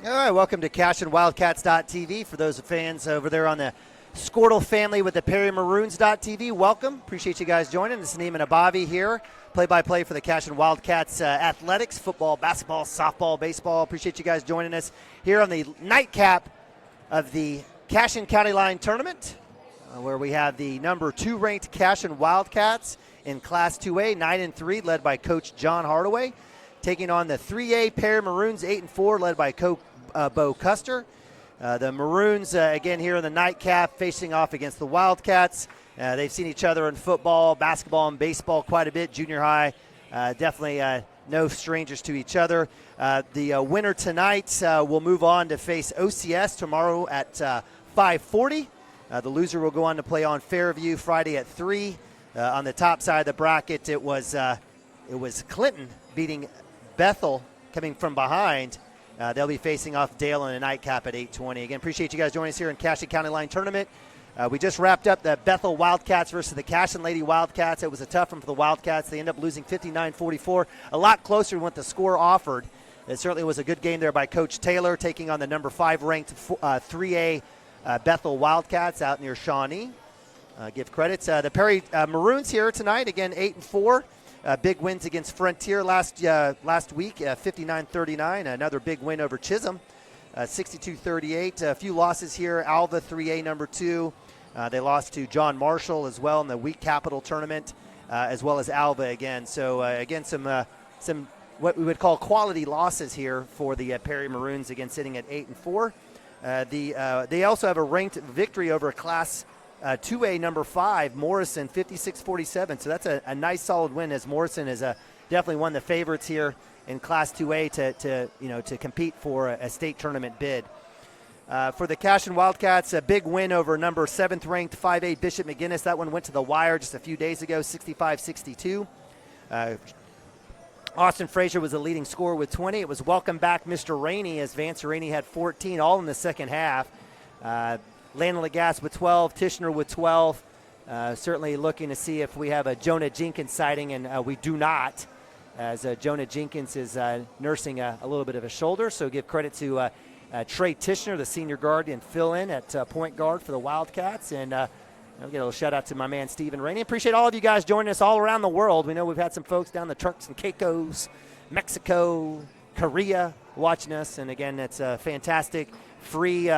All right, welcome to CashionWildcats.tv. For those fans over there on the Squirtle family with the Perry Maroons.tv, welcome. Appreciate you guys joining. This is Neiman Abavi here, play-by-play for the Cashion Wildcats athletics, football, basketball, softball, baseball. Appreciate you guys joining us here on the nightcap of the Cashion County Line Tournament, where we have the number 2 ranked Cashion Wildcats in Class 2A, 9-3, led by Coach John Hardaway, taking on the 3A Perry Maroons, 8-4, led by Coach Bo Custer. The Maroons, again, here in the nightcap, facing off against the Wildcats. They've seen each other in football, basketball, and baseball quite a bit. Junior high, definitely no strangers to each other. The winner tonight will move on to face OCS tomorrow at 5:40. The loser will go on to play on Fairview Friday at 3. On the top side of the bracket, it was Clinton beating Bethel coming from behind. They'll be facing off Dale in a nightcap at 8:20. Again, appreciate you guys joining us here in Cashion County Line Tournament. We just wrapped up the Bethel Wildcats versus the Cashion Lady Wildcats. It was a tough one for the Wildcats. They ended up losing 59-44, a lot closer than what the score offered. It certainly was a good game there by Coach Taylor, taking on the number 5 ranked 3A Bethel Wildcats out near Shawnee. Give credits. The Perry Maroons here tonight, again 8-4. Big wins against Frontier last week, 59-39. Another big win over Chisholm, 62-38. A few losses here. Alva 3A number 2. They lost to John Marshall as well in the week capital tournament, as well as Alva again. So again, some what we would call quality losses here for the Perry Maroons, again sitting at 8-4. They also have a ranked victory over Class 2A number 5, Morrison, 56-47. So that's a nice solid win, as Morrison is definitely one of the favorites here in Class 2A to compete for a state tournament bid. For the Cashion Wildcats, a big win over number 7th ranked 5A Bishop McGuinness. That one went to the wire just a few days ago, 65-62. Austin Frazier was the leading scorer with 20. It was welcome back Mr. Rainey, as Vance Rainey had 14, all in the second half. Landon Lagasse with 12, Tishner with 12. Certainly looking to see if we have a Jonah Jenkins sighting, and we do not, as Jonah Jenkins is nursing a little bit of a shoulder. So give credit to Trey Tishner, the senior guard, and fill-in at point guard for the Wildcats. And I'll get a little shout-out to my man Stephen Rainey. Appreciate all of you guys joining us all around the world. We know we've had some folks down the Turks and Caicos, Mexico, Korea watching us. And, again, it's a fantastic free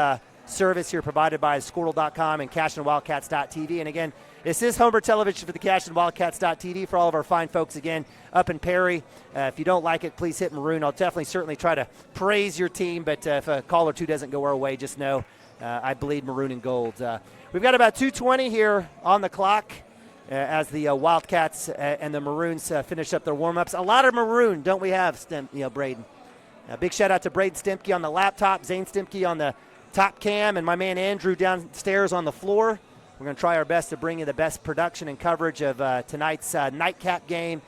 service here provided by Squirtle.com and CashionWildcats.tv. And again, this is Homer Television for the CashionWildcats.tv for all of our fine folks, again, up in Perry. If you don't like it, please hit Maroon. I'll certainly try to praise your team, but if a call or two doesn't go our way, just know I bleed maroon and gold. We've got about 2:20 here on the clock as the Wildcats and the Maroons finish up their warm-ups. A lot of maroon, don't we have, Braden? Big shout-out to Braden Stemke on the laptop, Zane Stemke on the top cam, and my man Andrew downstairs on the floor. We're going to try our best to bring you the best production and coverage of tonight's nightcap game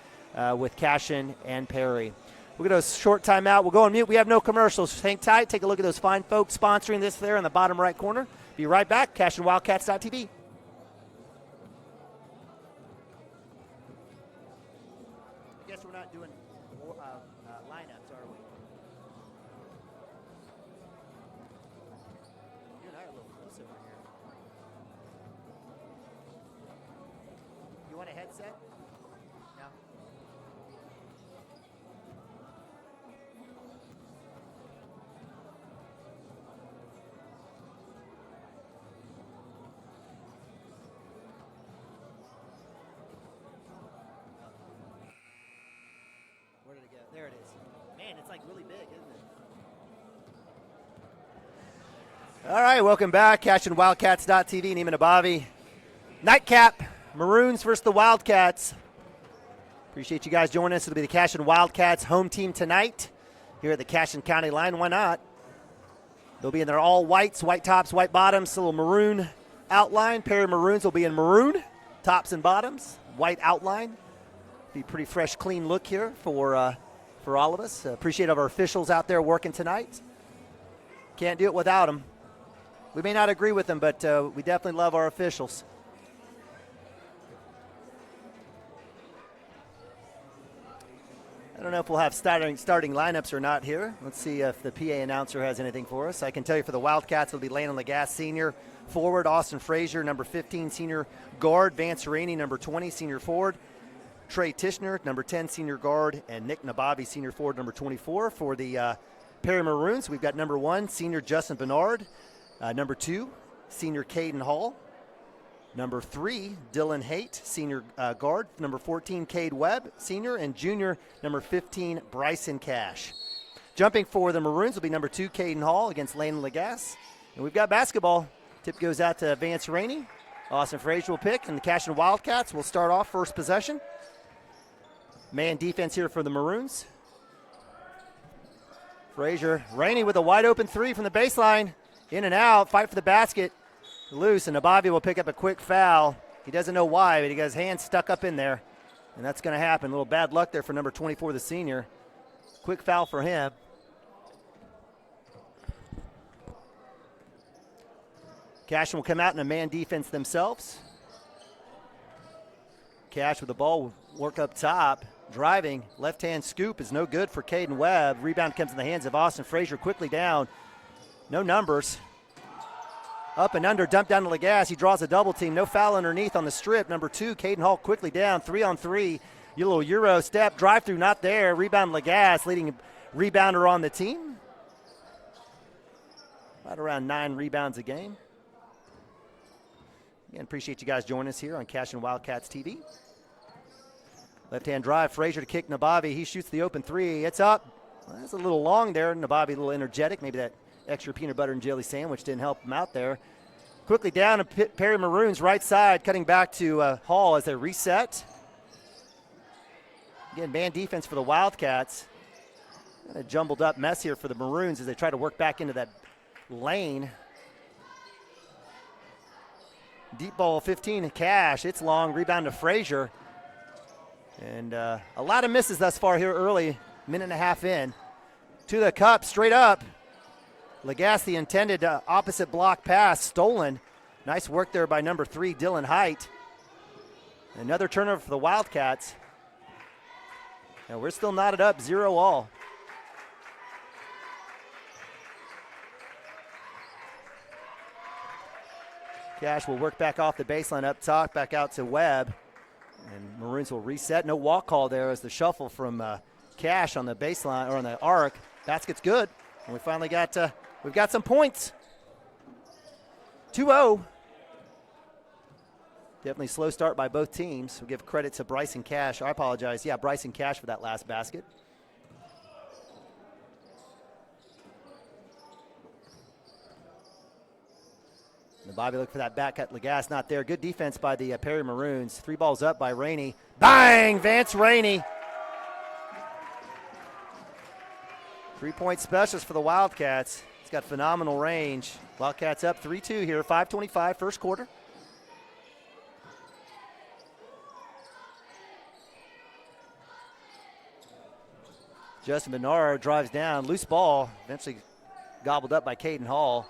with Cashion and Perry. We're going to go a short timeout. We'll go on mute. We have no commercials. Hang tight. Take a look at those fine folks sponsoring this there in the bottom right corner. Be right back. CashionWildcats.tv. I guess we're not doing lineups, are we? You and I are a little close over here. You want a headset? No. Where did it go? There it is. Man, it's like really big, isn't it? All right, welcome back. CashionWildcats.tv, Neiman Abavi. Nightcap, Maroons versus the Wildcats. Appreciate you guys joining us. It'll be the Cashion Wildcats home team tonight here at the Cashion County Line. Why not? They'll be in their all whites, white tops, white bottoms, a little maroon outline. Perry Maroons will be in maroon tops and bottoms, white outline. Be a pretty fresh, clean look here for all of us. Appreciate our officials out there working tonight. Can't do it without them. We may not agree with them, but we definitely love our officials. I don't know if we'll have starting lineups or not here. Let's see if the PA announcer has anything for us. I can tell you for the Wildcats, it'll be Landon Lagasse, senior forward, Austin Frazier, number 15, senior guard, Vance Rainey, number 20, senior forward, Trey Tishner, number 10, senior guard, and Nick Nababi, senior forward, number 24. For the Perry Maroons, we've got number 1, senior Justin Bernard, number 2, senior Caden Hall, number 3, Dylan Haight, senior guard. Number 14, Cade Webb, senior. And junior, number 15, Bryson Cash. Jumping for the Maroons will be number 2, Caden Hall against Landon Lagasse. And we've got basketball. Tip goes out to Vance Rainey. Austin Frazier will pick, and the Cashion Wildcats will start off first possession. Man defense here for the Maroons. Frazier, Rainey with a wide open 3 from the baseline. In and out, fight for the basket. Loose, and Nabavi will pick up a quick foul. He doesn't know why, but he got his hand stuck up in there, and that's going to happen. A little bad luck there for number 24, the senior. Quick foul for him. Cashion will come out in a man defense themselves. Cash with the ball, work up top, driving. Left-hand scoop is no good for Caden Webb. Rebound comes in the hands of Austin Frazier, quickly down. No numbers. Up and under, dump down to Lagasse. He draws a double team. No foul underneath on the strip. Number 2, Caden Hall quickly down. 3-on-3. Your little Euro step. Drive through, not there. Rebound Lagasse, leading rebounder on the team. Right around 9 rebounds a game. Again, appreciate you guys joining us here on Cashion Wildcats TV. Left-hand drive. Frazier to kick Nabavi. He shoots the open 3. It's up. Well, that's a little long there. Nabavi a little energetic. Maybe that extra peanut butter and jelly sandwich didn't help him out there. Quickly down to Perry Maroons, right side, cutting back to Hall as they reset. Again, man defense for the Wildcats. A jumbled up mess here for the Maroons as they try to work back into that lane. Deep ball 15 to Cash. It's long. Rebound to Frazier. And a lot of misses thus far here early, minute and a half in. To the cup, straight up. Lagasse, the intended opposite block pass, stolen. Nice work there by number 3, Dylan Haight. Another turnover for the Wildcats. And we're still knotted up, 0-all. Cash will work back off the baseline up top, back out to Webb. And Maroons will reset. No walk call there as the shuffle from Cash on the baseline, or on the arc. Basket's good. And we finally got... We've got some points. 2-0. Definitely slow start by both teams. We'll give credit to Bryson Cash. I apologize. Yeah, Bryson Cash for that last basket. Nabavi look for that back cut. Lagasse not there. Good defense by the Perry Maroons. 3 balls up by Rainey. Bang! Vance Rainey. 3-point specialist for the Wildcats. He's got phenomenal range. Wildcats up 3-2 here, 5:25 first quarter. Justin Bernard drives down, loose ball, eventually gobbled up by Caden Hall.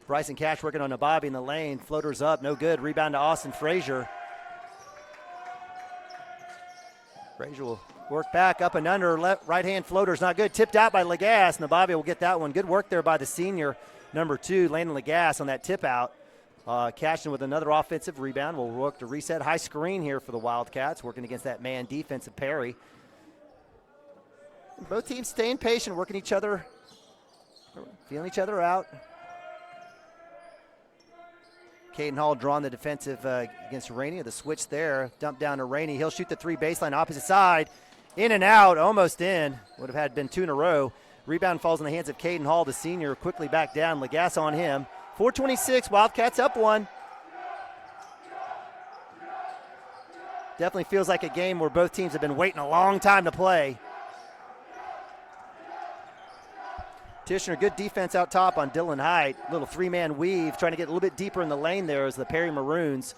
Bryson Cash working on Nabavi in the lane, floaters up, no good. Rebound to Austin Frazier. Frazier will work back, up and under, right-hand floater is not good. Tipped out by Lagasse. Nabavi will get that one. Good work there by the senior, number 2, Landon Lagasse on that tip out. Cashion with another offensive rebound. Will work to reset. High screen here for the Wildcats, working against that man defense of Perry. Both teams staying patient, working each other, feeling each other out. Caden Hall drawing the defensive against Rainey. The switch there, dump down to Rainey. He'll shoot the 3 baseline, opposite side. In and out, almost in. Would have been 2 in a row. Rebound falls in the hands of Caden Hall, the senior, quickly back down. Lagasse on him. 4:26, Wildcats up 1. Definitely feels like a game where both teams have been waiting a long time to play. Tishner, good defense out top on Dylan Haight. Little 3-man weave, trying to get a little bit deeper in the lane there as the Perry Maroons.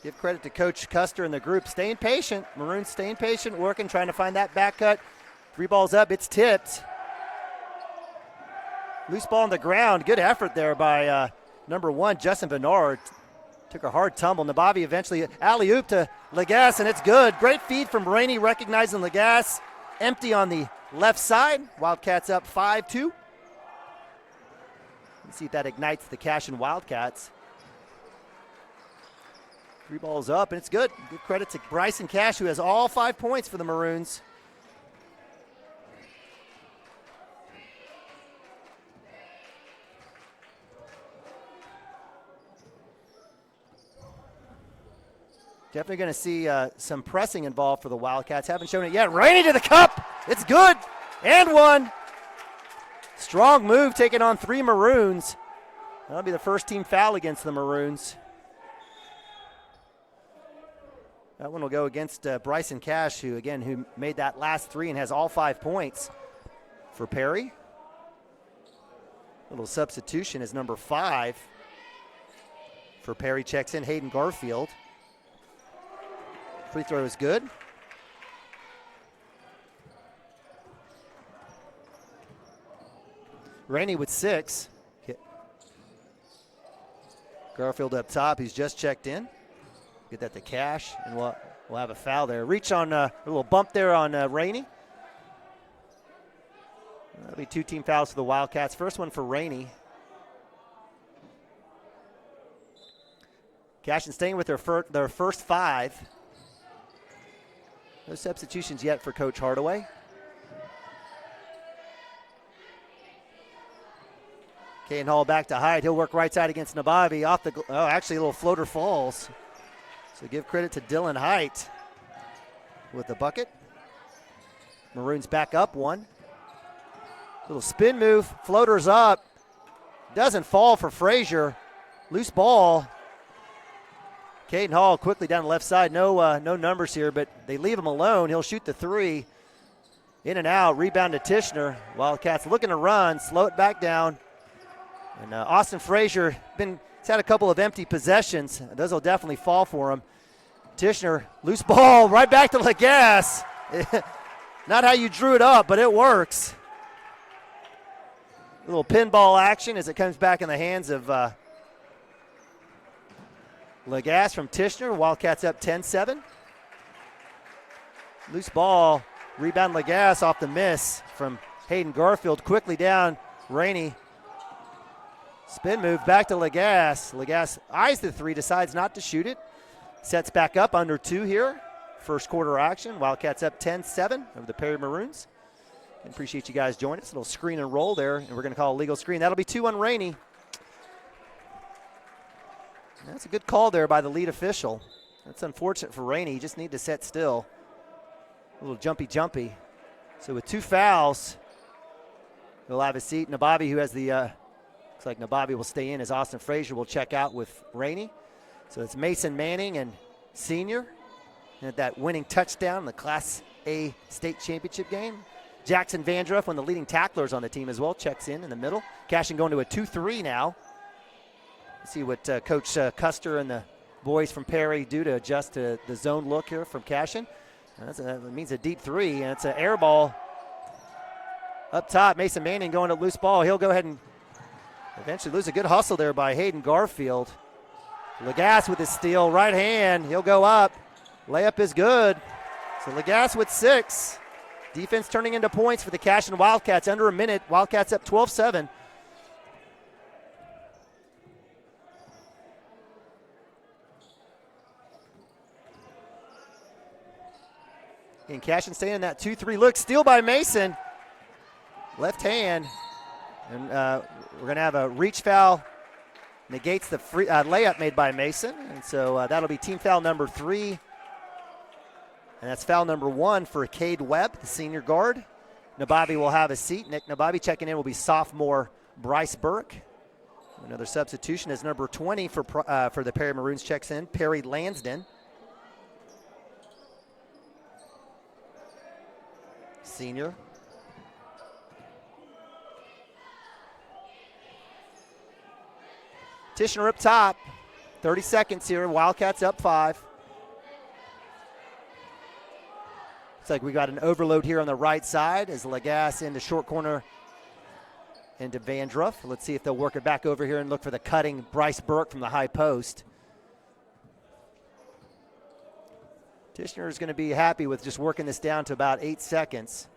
Give credit to Coach Custer and the group. Staying patient. Maroons staying patient, working, trying to find that back cut. 3 balls up, it's tipped. Loose ball on the ground. Good effort there by number 1, Justin Bernard. Took a hard tumble. Nabavi eventually alley-oop to Legas, and it's good. Great feed from Rainey, recognizing Legas. Empty on the left side. Wildcats up 5-2. Let's see if that ignites the Cashion Wildcats. 3 balls up, and it's good. Good credit to Bryson Cash, who has all 5 points for the Maroons. Definitely going to see some pressing involved for the Wildcats. Haven't shown it yet. Rainey to the cup. It's good. And 1. Strong move taking on 3 Maroons. That'll be the first team foul against the Maroons. That one will go against Bryson Cash, who made that last 3 and has all 5 points for Perry. Little substitution is number 5 for Perry. Checks in Hayden Garfield. Free throw is good. Rainey with 6. Garfield up top. He's just checked in. Get that to Cash, and we'll have a foul there. Reach on a little bump there on Rainey. That'll be 2 team fouls for the Wildcats. First one for Rainey. Cashion staying with their first 5. No substitutions yet for Coach Hardaway. Caden Hall back to Hyde. He'll work right side against Nabavi. Actually a little floater falls. So give credit to Dylan Height with the bucket. Maroons back up 1. Little spin move. Floater's up. Doesn't fall for Frazier. Loose ball. Caden Hall quickly down the left side. No numbers here, but they leave him alone. He'll shoot the 3. In and out. Rebound to Tishner. Wildcats looking to run. Slow it back down. And Austin Frazier he's had a couple of empty possessions. Those will definitely fall for him. Tishner, loose ball, right back to Legas. Not how you drew it up, but it works. A little pinball action as it comes back in the hands of Legas from Tishner. Wildcats up 10-7. Loose ball, rebound Legas off the miss from Hayden Garfield. Quickly down, Rainey. Spin move back to Legas. Legas eyes the 3, decides not to shoot it. Sets back up under 2 here. First quarter action. Wildcats up 10-7 over the Perry Maroons. I appreciate you guys joining us. A little screen and roll there, and we're going to call a legal screen. That'll be 2 on Rainey. That's a good call there by the lead official. That's unfortunate for Rainey. You just need to set still. A little jumpy. So with 2 fouls, he'll have a seat. Nabavi, who has the looks like Nabavi will stay in as Austin Frazier will check out with Rainey. So it's Mason Manning and senior. And that winning touchdown in the Class A state championship game. Jackson Vandruff, one of the leading tacklers on the team as well, checks in the middle. Cashion going to a 2-3 now. Let's see what Coach Custer and the boys from Perry do to adjust to the zone look here from Cashion. That means a deep 3, and it's an air ball up top. Mason Manning going to loose ball. He'll go ahead and eventually lose. A good hustle there by Hayden Garfield. Legas with his steal, right hand. He'll go up. Layup is good. So Legas with 6. Defense turning into points for the Cashion Wildcats. Under a minute. Wildcats up 12-7. And Cashion staying in that 2-3 look. Steal by Mason. Left hand. And we're going to have a reach foul. Negates the free layup made by Mason. And so that'll be team foul number 3. And that's foul number 1 for Cade Webb, the senior guard. Nabavi will have a seat. Nick Nabavi checking in will be sophomore Bryce Burke. Another substitution is number 20 for the Perry Maroons checks in, Perry Lansden. Senior. Tishner up top. 30 seconds here. Wildcats up 5. Looks like we got an overload here on the right side as Legas into short corner into Vandruff. Let's see if they'll work it back over here and look for the cutting Bryce Burke from the high post. Tishner is going to be happy with just working this down to about 8 seconds.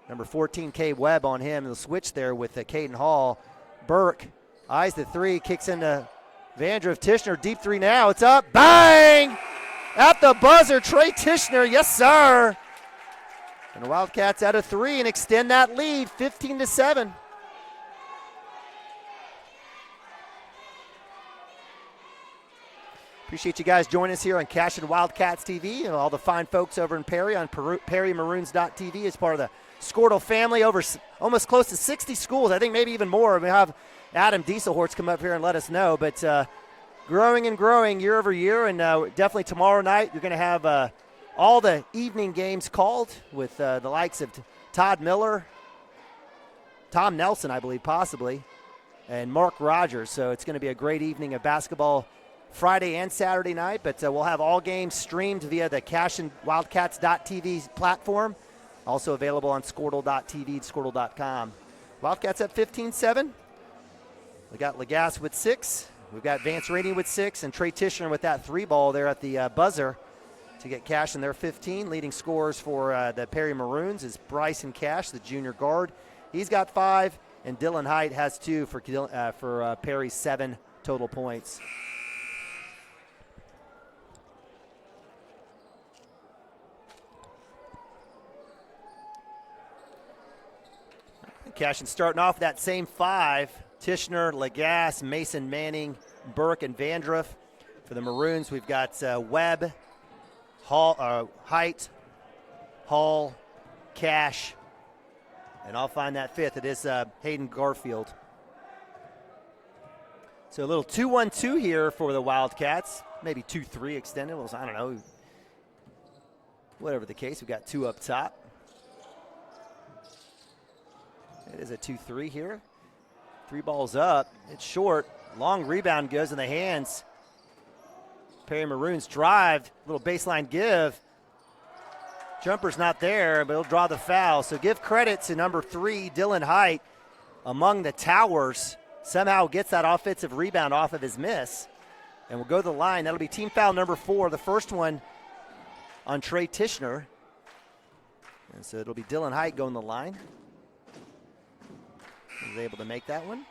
Number 14, K. Webb on him. He'll switch there with Caden Hall. Burke eyes the three, kicks into Vandroff. Tishner, deep three now. It's up. Bang! At the buzzer, Trey Tishner. Yes, sir. And the Wildcats out of 3 and extend that lead, 15-7. Appreciate you guys joining us here on Cashion Wildcats TV and all the fine folks over in Perry on PerryMaroons.tv as part of the Squirtle family. Over almost close to 60 schools, I think maybe even more. We have Adam Dieselhorst come up here and let us know. But growing and growing year over year, and definitely tomorrow night you're going to have all the evening games called with the likes of Todd Miller, Tom Nelson, I believe, possibly, and Mark Rogers. So it's going to be a great evening of basketball Friday and Saturday night, but we'll have all games streamed via the CashionWildcats.tv platform, also available on Squirtle.tv, Squirtle.com. Wildcats at 15-7. We got Lagasse with 6. We've got Vance Rainey with 6, and Trey Tishner with that 3 ball there at the buzzer to get Cashion their 15. Leading scorers for the Perry Maroons is Bryson Cash, the junior guard. He's got 5, and Dylan Height has 2 for Perry's 7 total points. Cashion starting off that same 5. Tishner, Lagasse, Mason Manning, Burke, and Vandroff. For the Maroons, we've got Webb, Hall, Height, Hall, Cash, and I'll find that 5th. It is Hayden Garfield. So a little 2-1-2 here for the Wildcats. Maybe 2-3 extended. Well, I don't know. Whatever the case, we've got 2 up top. It is a 2-3 here. 3 balls up. It's short. Long rebound goes in the hands. Perry Maroons drive. Little baseline give. Jumper's not there, but he'll draw the foul. So give credit to number 3, Dylan Height, among the towers. Somehow gets that offensive rebound off of his miss. And we'll go to the line. That'll be team foul number 4. The first one on Trey Tishner. And so it'll be Dylan Height going the line. He was able to make that one.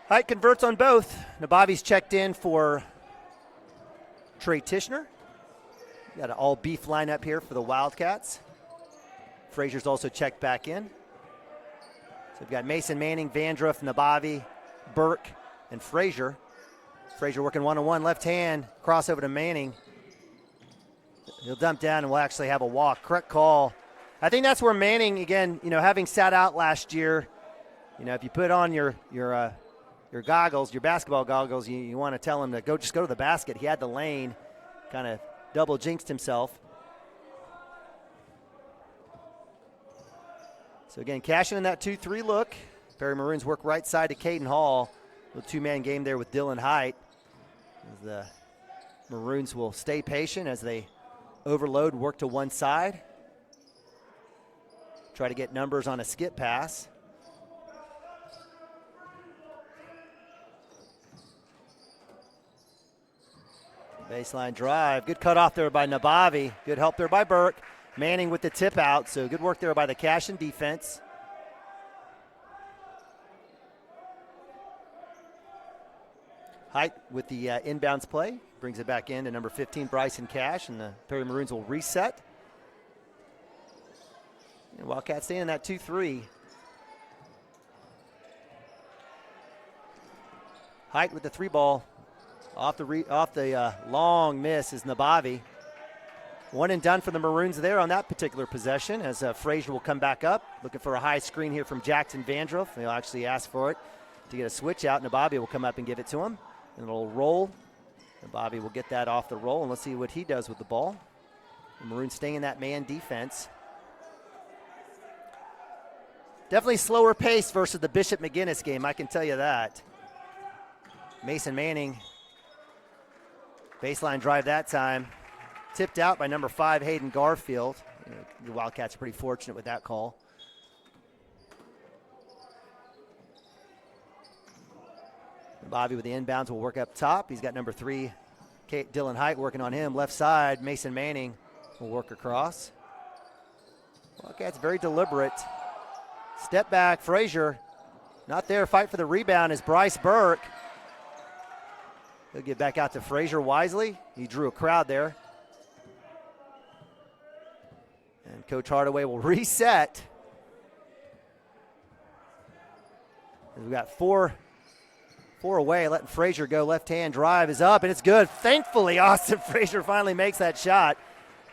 Height converts on both. Nabavi's checked in for Trey Tishner. Got an all-beef lineup here for the Wildcats. Frazier's also checked back in. So we've got Mason Manning, Vandroff, Nabavi, Burke, and Frazier. Frazier working one-on-one, left hand, crossover to Manning. He'll dump down and we'll actually have a walk. Correct call. I think that's where Manning, again, having sat out last year, if you put on your goggles, your basketball goggles, you want to tell him to just go to the basket. He had the lane, kind of double jinxed himself. So again, Cashion in that 2-3 look. Perry Maroons work right side to Caden Hall. Little 2-man game there with Dylan Height. As the Maroons will stay patient as they overload, work to one side. Try to get numbers on a skip pass. Baseline drive. Good cut off there by Nabavi. Good help there by Burke. Manning with the tip out, so good work there by the Cashion defense. Height with the inbounds play. Brings it back in to number 15, Bryson Cash, and the Perry Maroons will reset. And Wildcats staying in that 2-3. Height with the 3 ball. Off the long miss is Nabavi. 1 and done for the Maroons there on that particular possession as Frazier will come back up. Looking for a high screen here from Jackson Vandroff. He'll actually ask for it to get a switch out. Nabavi will come up and give it to him. And it'll roll. Nabavi will get that off the roll, and let's see what he does with the ball. The Maroons staying in that man defense. Definitely slower pace versus the Bishop McGuinness game, I can tell you that. Mason Manning Baseline drive that time. Tipped out by number 5, Hayden Garfield. The Wildcats are pretty fortunate with that call. Bobby with the inbounds will work up top. He's got number 3, Dylan Height, working on him. Left side, Mason Manning will work across. Wildcats very deliberate. Step back, Frazier. Not there, fight for the rebound is Bryce Burke. He'll get back out to Frazier wisely. He drew a crowd there. And Coach Hardaway will reset. We've got four away, letting Frazier go. Left-hand drive is up, and it's good. Thankfully, Austin Frazier finally makes that shot.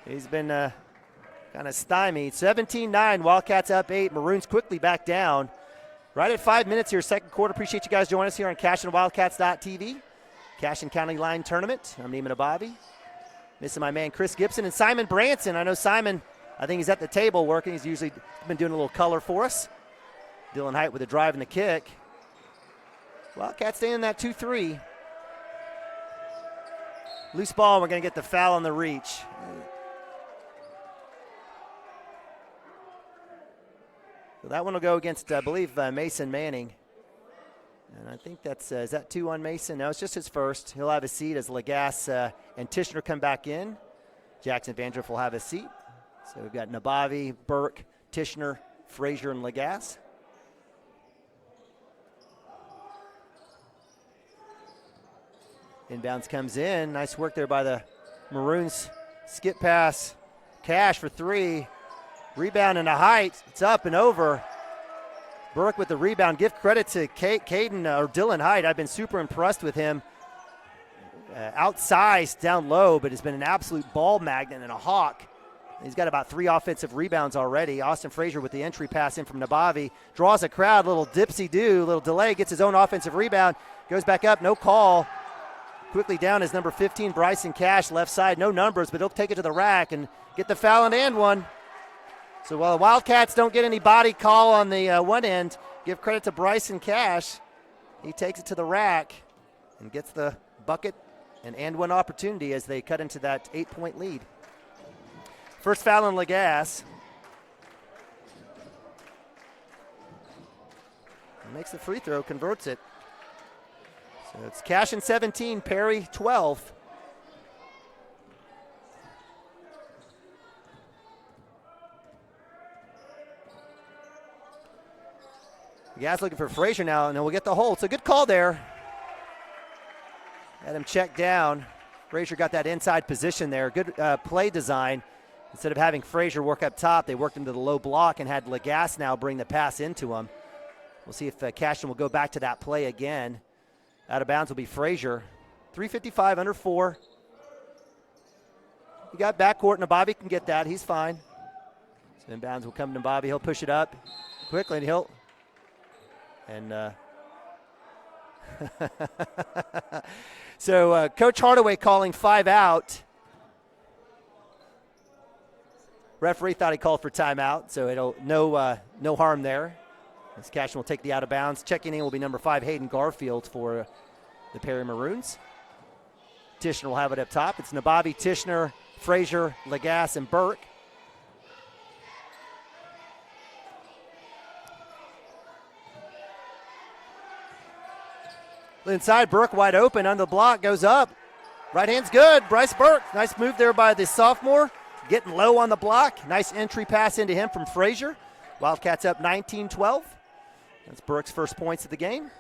He's been kind of stymied. 17-9, Wildcats up 8. Maroons quickly back down. Right at 5 minutes here, second quarter. Appreciate you guys joining us here on CashionWildcats.tv. Cashion County Line Tournament. I'm Neiman Abavi. Missing my man Chris Gibson and Simon Branson. I know Simon, I think he's at the table working. He's usually been doing a little color for us. Dylan Height with a drive and the kick. Wildcats staying in that 2-3. Loose ball, we're going to get the foul on the reach. So that one will go against, I believe, Mason Manning. And I think that's, is that 2 on Mason? No, it's just his first. He'll have a seat as Lagasse and Tishner come back in. Jackson Vandriff will have a seat. So we've got Nabavi, Burke, Tishner, Frazier, and Lagasse. Inbounds comes in. Nice work there by the Maroons. Skip pass. Cash for 3. Rebound and a height. It's up and over. Burke with the rebound. Give credit to Caden or Dylan Height. I've been super impressed with him. Outsized down low, but has been an absolute ball magnet and a hawk. He's got about 3 offensive rebounds already. Austin Frazier with the entry pass in from Nabavi. Draws a crowd. Little dipsy-do. Little delay. Gets his own offensive rebound. Goes back up. No call. Quickly down is number 15, Bryson Cash, left side. No numbers, but he'll take it to the rack and get the foul and one. So while the Wildcats don't get any body call on the one end, give credit to Bryson Cash. He takes it to the rack and gets the bucket and one opportunity as they cut into that 8-point lead. First foul on Lagasse. Makes the free throw, converts it. So it's Cashion 17, Perry 12. The guy's looking for Frazier now, and then we'll get the hole. It's a good call there. Had him check down. Frazier got that inside position there. Good play design. Instead of having Frazier work up top, they worked into the low block and had Lagasse now bring the pass into him. We'll see if Cashion will go back to that play again. Out of bounds will be Frazier. 3:55 under 4. He got backcourt, and Bobby can get that. He's fine. So inbounds will come to Bobby. He'll push it up quickly, and he'll. And so Coach Hardaway calling 5 out. Referee thought he called for timeout, so it'll no harm there. As Cashion will take the out of bounds. Checking in will be number 5, Hayden Garfield for the Perry Maroons. Tishner will have it up top. It's Nabavi, Tishner, Frazier, Lagasse, and Burke. Inside, Burke wide open on the block, goes up. Right hand's good. Bryce Burke, nice move there by the sophomore. Getting low on the block. Nice entry pass into him from Frazier. Wildcats up 19-12. That's Burke's first points of the game.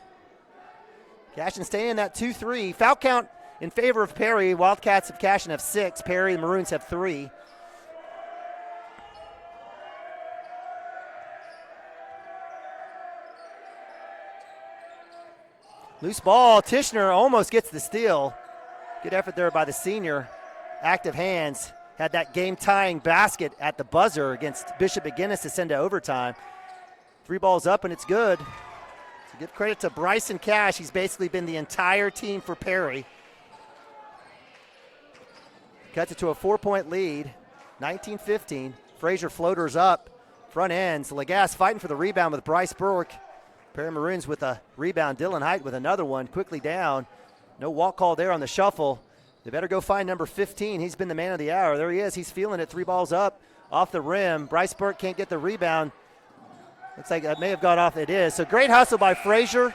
Cashion staying in that 2-3. Foul count in favor of Perry. Wildcats of Cashion have 6. Perry and Maroons have 3. Loose ball. Tishner almost gets the steal. Good effort there by the senior. Active hands. Had that game-tying basket at the buzzer against Bishop McGinnis to send to overtime. 3 balls up, and it's good. So give credit to Bryson Cash. He's basically been the entire team for Perry. Cuts it to a 4-point lead, 19-15. Frazier floaters up, front ends. Lagasse fighting for the rebound with Bryce Burke. Perry Maroons with a rebound. Dylan Height with another one, quickly down. No walk call there on the shuffle. They better go find number 15. He's been the man of the hour. There he is. He's feeling it. 3 balls up off the rim. Bryce Burke can't get the rebound. Looks like it may have gone off. It is. So great hustle by Frazier.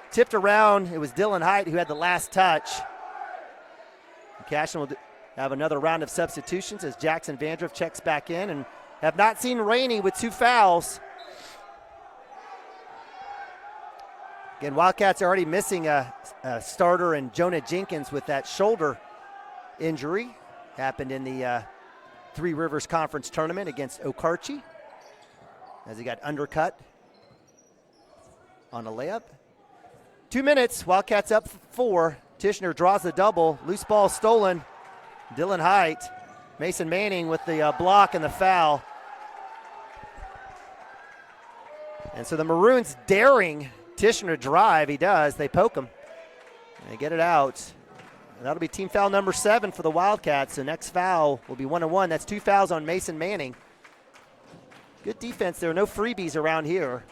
Tipped around. It was Dylan Height who had the last touch. Cashion will have another round of substitutions as Jackson Vandruff checks back in, and have not seen Rainey with 2 fouls. Again, Wildcats are already missing a starter in Jonah Jenkins with that shoulder injury. Happened in the Three Rivers Conference Tournament against Okarche as he got undercut on a layup. 2 minutes, Wildcats up 4. Tishner draws the double. Loose ball stolen. Dylan Height. Mason Manning with the block and the foul. And so the Maroons daring Tishner to drive. He does. They poke him. They get it out. And that'll be team foul number 7 for the Wildcats. The next foul will be 1-1. That's 2 fouls on Mason Manning. Good defense there. No freebies around here.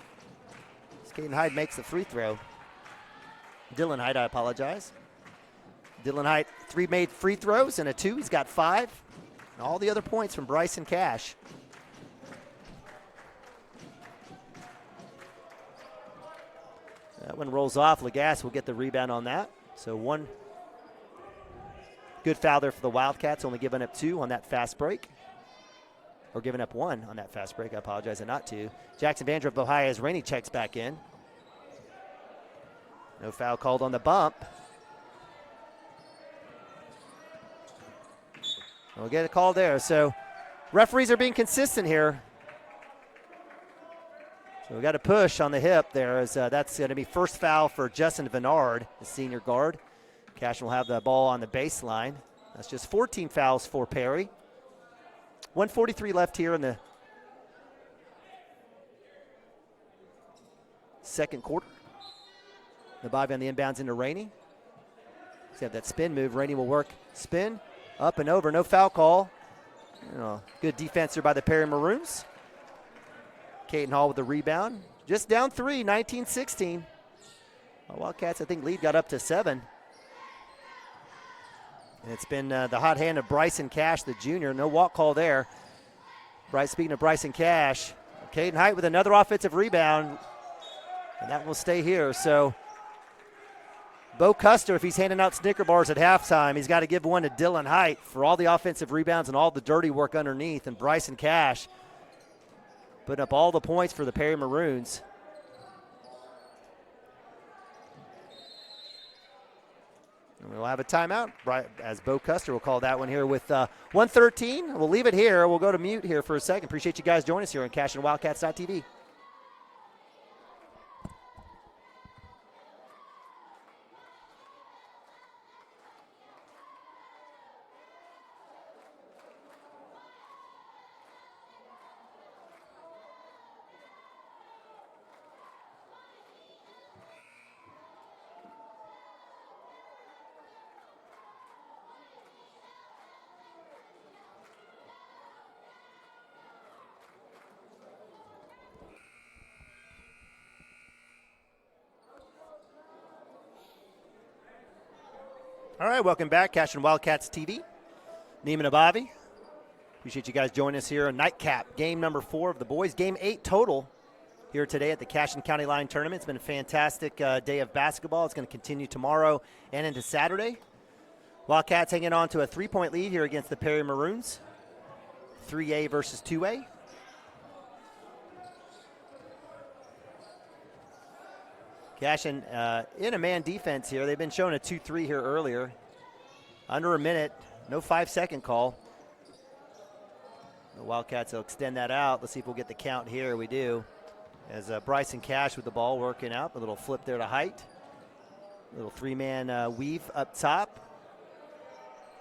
Caden Hyde makes the free throw. Dylan Hyde, I apologize. Dylan Hyde, 3 made free throws and a 2. He's got 5. And all the other points from Bryson Cash. That one rolls off. Lagasse will get the rebound on that. So 1 good foul there for the Wildcats, only giving up 2 on that fast break. Or giving up 1 on that fast break. I apologize, and not 2. Jackson Vandruff of Ohio as Rainey checks back in. No foul called on the bump. We'll get a call there. So referees are being consistent here. So we got a push on the hip there. As that's going to be first foul for Justin Vennard, the senior guard. Cashion will have the ball on the baseline. That's just 14 fouls for Perry. 1:43 left here in the second quarter. Nabavi on the inbounds into Rainey. Let's have that spin move. Rainey will work spin, up and over. No foul call. Good defense there by the Perry Maroons. Caden Hall with the rebound. Just down 3, 19-16. Wildcats, I think, lead got up to 7. And it's been the hot hand of Bryson Cash, the junior. No walk call there. Speaking of Bryson Cash, Caden Height with another offensive rebound. And that will stay here. So Bo Custer, if he's handing out Snicker bars at halftime, he's got to give one to Dylan Height for all the offensive rebounds and all the dirty work underneath. And Bryson Cash putting up all the points for the Perry Maroons. And we'll have a timeout, as Bo Custer will call that one here with 1:13. We'll leave it here. We'll go to mute here for a second. Appreciate you guys joining us here on CashionWildcats.tv. All right, welcome back, Cashion Wildcats TV. Neiman Abavi. Appreciate you guys joining us here on Nightcap, game number 4 of the boys. Game 8 total here today at the Cashion County Line Tournament. It's been a fantastic day of basketball. It's going to continue tomorrow and into Saturday. Wildcats hanging on to a 3-point lead here against the Perry Maroons. 3A versus 2A. Cashion in a man defense here. They've been showing a 2-3 here earlier. Under a minute, no 5-second call. The Wildcats will extend that out. Let's see if we'll get the count here. We do. As Bryson Cash with the ball working out. A little flip there to Height. A little 3-man weave up top.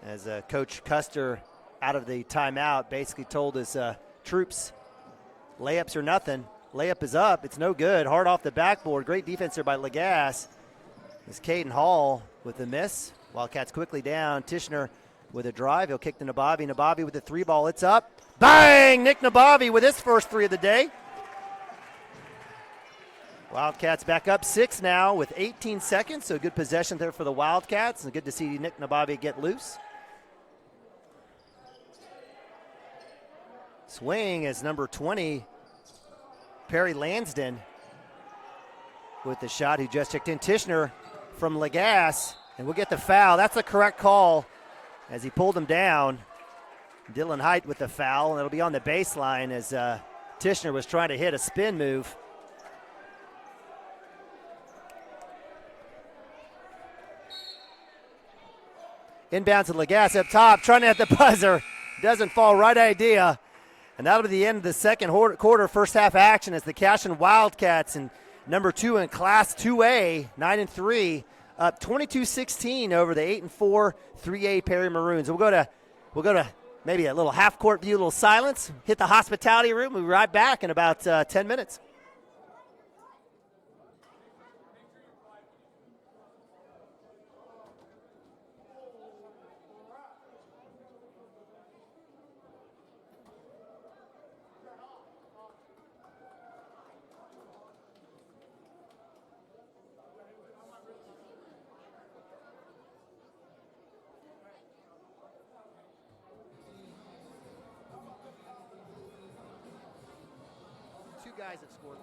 As Coach Custer out of the timeout basically told his troops, layups or nothing. Layup is up. It's no good. Hard off the backboard. Great defense there by Lagasse. It's Caden Hall with the miss. Wildcats quickly down. Tishner with a drive. He'll kick to Nabavi. Nabavi with the 3 ball. It's up. Bang! Nick Nabavi with his first 3 of the day. Wildcats back up 6 now with 18 seconds, so good possession there for the Wildcats, and good to see Nick Nabavi get loose. Swing is number 20, Perry Lansden, with the shot who just checked in. Tishner from Lagasse, and we'll get the foul. That's the correct call as he pulled him down. Dylan Height with the foul, and it'll be on the baseline as Tishner was trying to hit a spin move. Inbounds to Lagasse up top, trying to hit the buzzer. Doesn't fall, right idea. And that'll be the end of the second quarter, first half action as the Cashion Wildcats and number 2 in Class 2A, 9-3, up 22-16 over the 8-4 3A Perry Maroons. We'll go to maybe a little half-court view, a little silence, hit the hospitality room. We'll be right back in about 10 minutes. Guys have scored.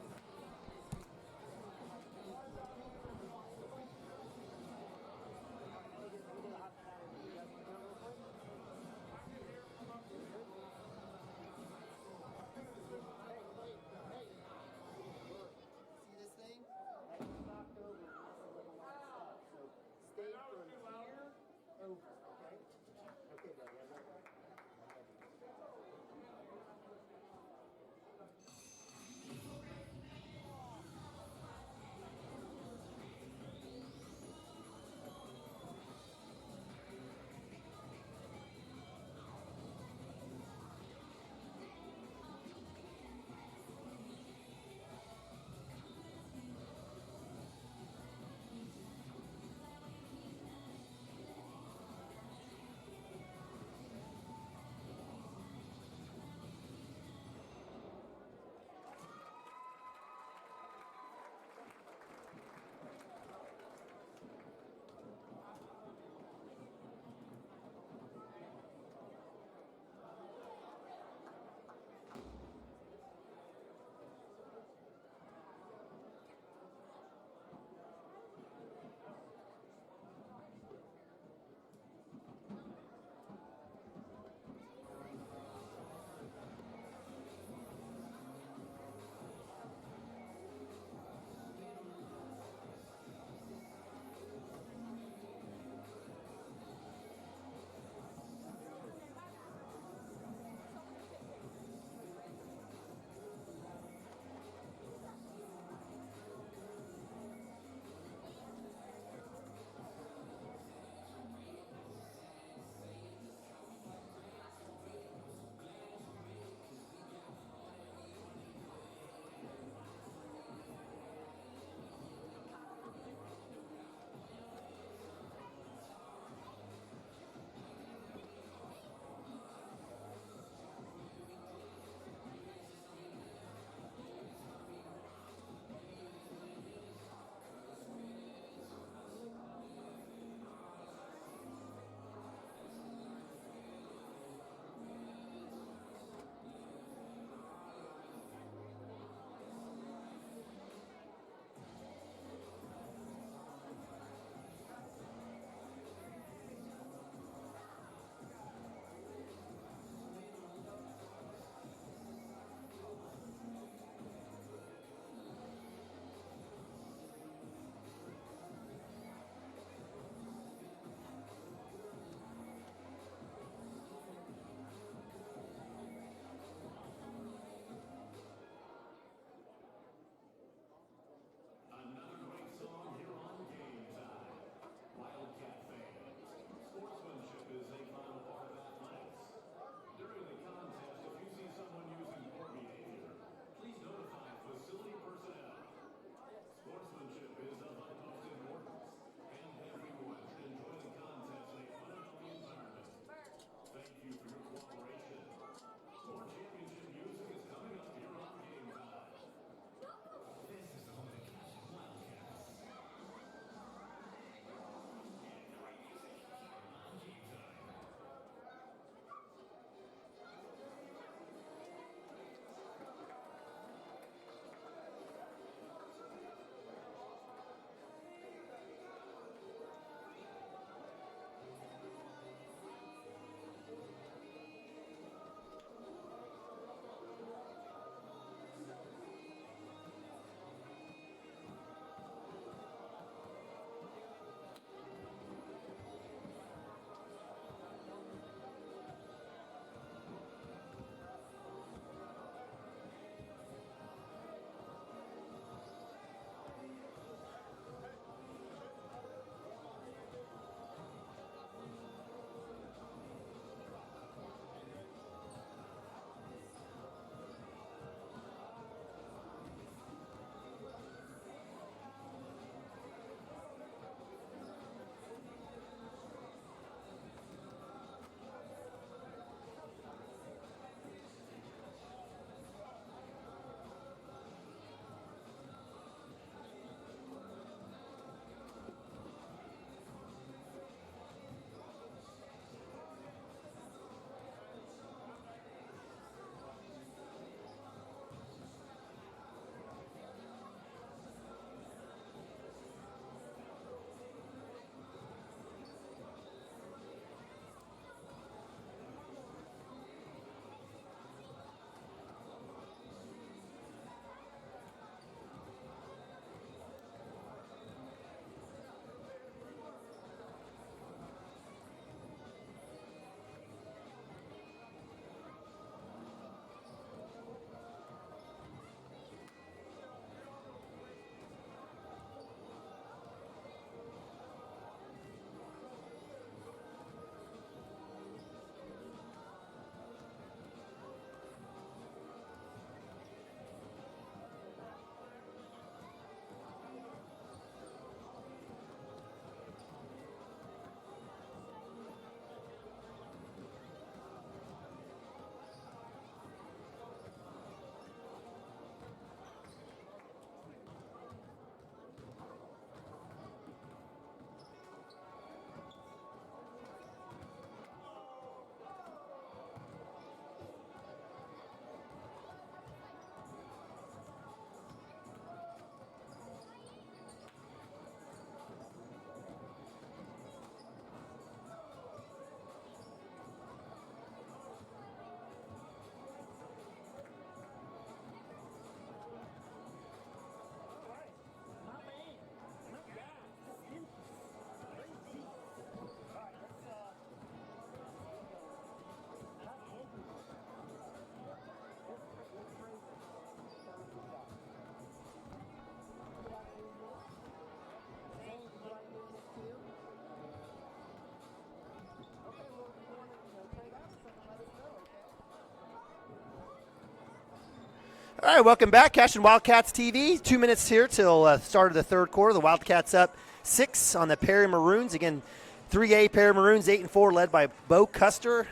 right, welcome back. Cashion Wildcats TV. 2 minutes here till start of the third quarter. The Wildcats up 6 on the Perry Maroons. Again, 3A Perry Maroons 8-4, led by Bo Custer.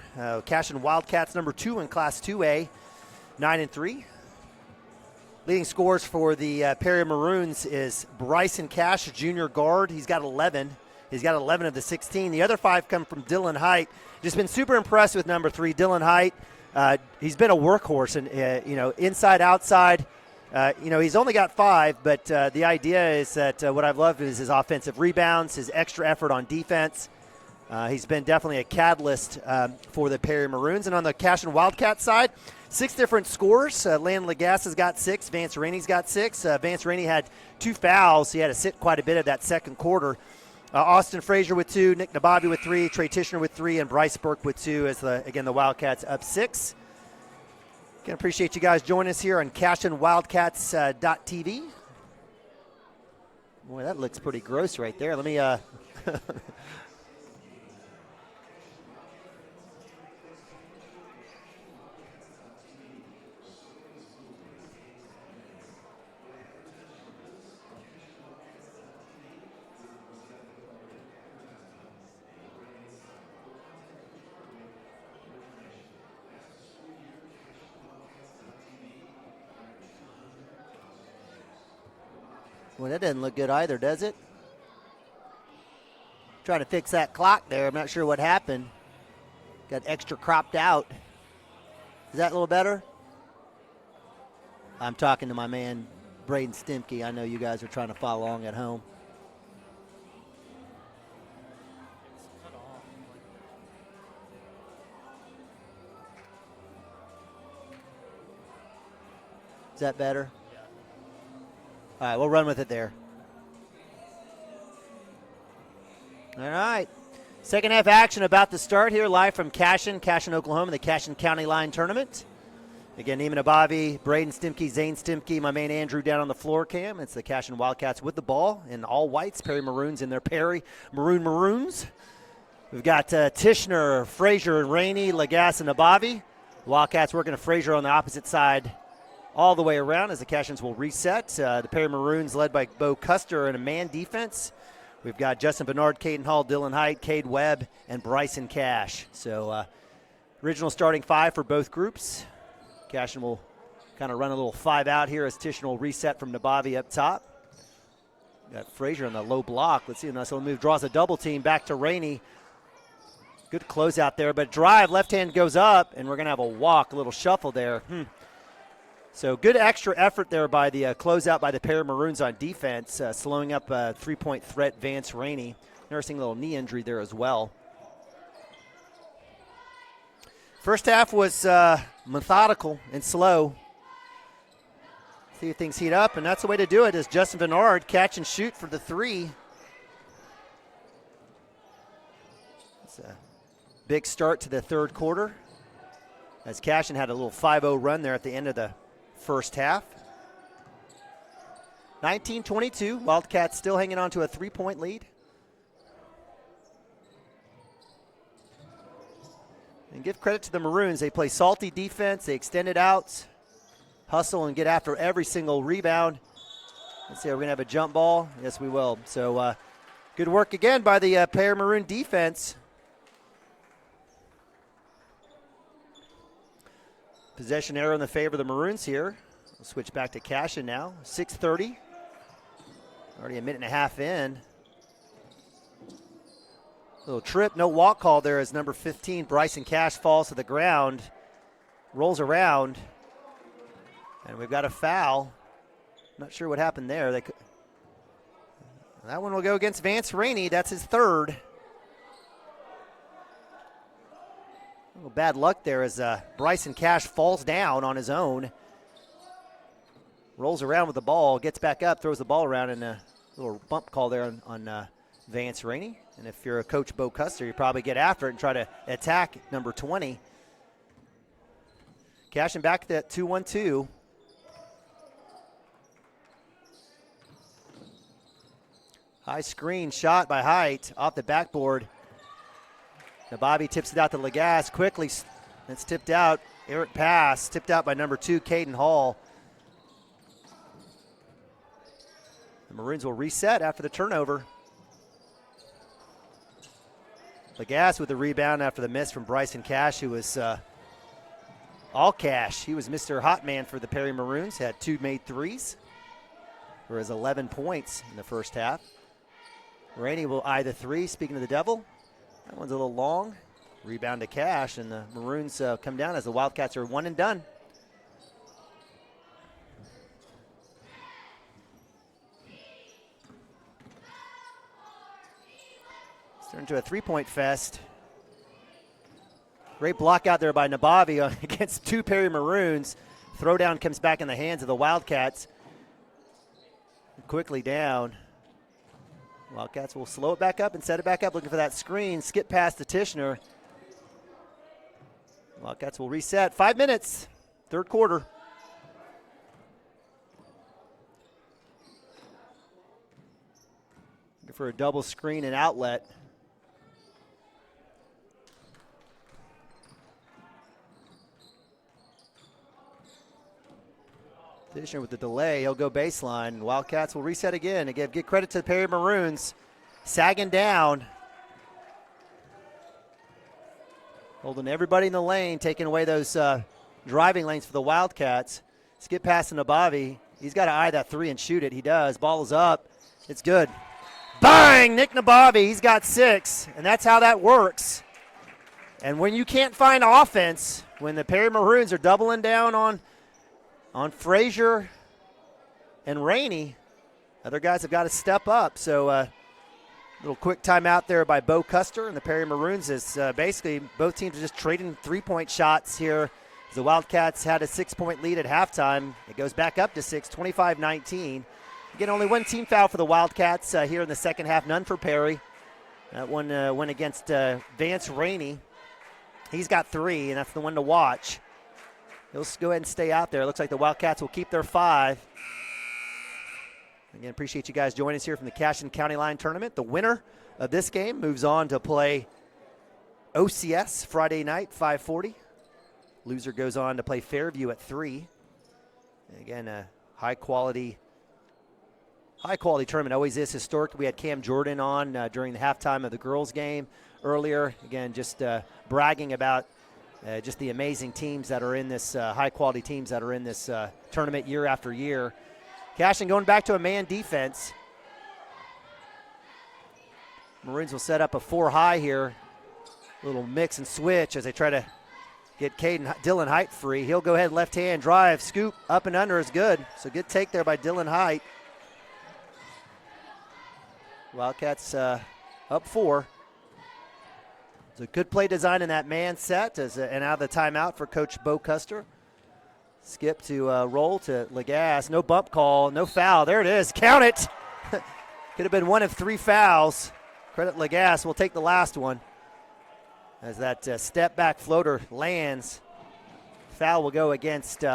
Cashion Wildcats number 2 in Class 2A, 9-3. Leading scores for the Perry Maroons is Bryson Cash, junior guard. He's got 11. He's got 11 of the 16. The other 5 come from Dylan Height. Just been super impressed with number 3, Dylan Height. He's been a workhorse, and inside, outside. He's only got 5, but the idea is that what I've loved is his offensive rebounds, his extra effort on defense. He's been definitely a catalyst for the Perry Maroons. And on the Cashion Wildcat side, 6 different scores. Landon Lagasse has got 6. Vance Rainey's got 6. Vance Rainey had 2 fouls. He had to sit quite a bit of that second quarter. Austin Frazier with 2, Nick Nababi with 3, Trey Tishner with 3, and Bryce Burke with 2 as, the Wildcats up 6. Again, appreciate you guys joining us here on CashionWildcats.tv. Boy, that looks pretty gross right there. Let me Well, that doesn't look good either, does it? Trying to fix that clock there. I'm not sure what happened. Got extra cropped out. Is that a little better? I'm talking to my man, Braden Stimke. I know you guys are trying to follow along at home. Is that better? All right, we'll run with it there. All right. Second half action about to start here, live from Cashion, Oklahoma, the Cashion County Line Tournament. Again, Neiman Abavi, Braden Stimke, Zane Stimke, my man Andrew down on the floor cam. It's the Cashion Wildcats with the ball in all whites, Perry Maroons in their Perry Maroons. We've got Tishner, Frazier, and Rainey, Lagasse, and Abavi. Wildcats working to Frazier on the opposite side all the way around as the Cashions will reset. The Perry Maroons led by Bo Custer in a man defense. We've got Justin Bernard, Caden Hall, Dylan Height, Cade Webb, and Bryson Cash. So original starting 5 for both groups. Cashion will kind of run a little 5 out here as Tishner will reset from Nabavi up top. Got Frazier on the low block. Let's see, nice little move. Draws a double team back to Rainey. Good close out there, but drive, left hand goes up, and we're going to have a walk, a little shuffle there. So good extra effort there by the closeout by the Perry Maroons on defense, slowing up a 3-point threat, Vance Rainey. Nursing a little knee injury there as well. First half was methodical and slow. See if things heat up, and that's the way to do it is Justin Bernard catch and shoot for the 3. It's a big start to the third quarter as Cashion had a little 5-0 run there at the end of the first half. 19-22, Wildcats still hanging on to a 3-point lead. And give credit to the Maroons. They play salty defense. They extend it out, hustle, and get after every single rebound. Let's see, are we going to have a jump ball? Yes, we will. So good work again by the Perry Maroon defense. Possession arrow in the favor of the Maroons here. We'll switch back to Cashion now. 6:30. Already a minute and a half in. Little trip, no walk call there as number 15, Bryson Cash, falls to the ground, rolls around, and we've got a foul. Not sure what happened there. That one will go against Vance Rainey. That's his 3rd. A little bad luck there as Bryson Cash falls down on his own. Rolls around with the ball, gets back up, throws the ball around, and a little bump call there on Vance Rainey. And if you're a coach, Bo Custer, you probably get after it and try to attack number 20. Cashion back to that 2-1-2. High screen shot by Height off the backboard. Nababi tips it out to Lagasse quickly. It's tipped out. Errant pass tipped out by number 2, Caden Hall. The Maroons will reset after the turnover. Lagasse with the rebound after the miss from Bryson Cash, who was all cash. He was Mr. Hot Man for the Perry Maroons, had 2 made threes for his 11 points in the first half. Rainey will eye the 3, speaking of the devil. That one's a little long. Rebound to Cash, and the Maroons come down as the Wildcats are one and done. It's turned into a 3-point fest. Great block out there by Nabavi against 2 Perry Maroons. Throwdown comes back in the hands of the Wildcats. Quickly down. Wildcats will slow it back up and set it back up, looking for that screen. Skip past the Tishner. Wildcats will reset. 5 minutes, third quarter. Looking for a double screen and outlet. Tishner with the delay, he'll go baseline. Wildcats will reset again. Again, give credit to the Perry Maroons. Sagging down. Holding everybody in the lane, taking away those driving lanes for the Wildcats. Skip past to Nabavi. He's got to eye that 3 and shoot it. He does. Ball is up. It's good. Bang! Nick Nabavi, he's got 6, and that's how that works. And when you can't find offense, when the Perry Maroons are doubling down on Frazier and Rainey, other guys have got to step up. So little quick timeout there by Bo Custer and the Perry Maroons is basically both teams are just trading 3-point shots here. The Wildcats had a 6-point lead at halftime. It goes back up to 6, 25-19. Again, only 1 team foul for the Wildcats here in the second half, none for Perry. That one went against Vance Rainey. He's got 3, and that's the one to watch. He'll go ahead and stay out there. It looks like the Wildcats will keep their 5. Again, appreciate you guys joining us here from the Cashion County Line Tournament. The winner of this game moves on to play OCS Friday night, 5:40. Loser goes on to play Fairview at 3. And again, a high quality tournament. Always is historic. We had Cam Jordan on during the halftime of the girls' game earlier. Again, just bragging about just the amazing teams that are in this, high-quality teams that are in this tournament year after year. Cashion going back to a man defense. Maroons will set up a 4 high here. A little mix and switch as they try to get Dylan Height free. He'll go ahead left hand, drive, scoop, up and under is good. So good take there by Dylan Height. Wildcats up 4. It's a good play design in that man set and out of the timeout for Coach Bo Custer. Skip to roll to Lagasse. No bump call, no foul. There it is. Count it. Could have been 1 of 3 fouls. Credit Lagasse. We'll take the last one. As that step back floater lands. Foul will go against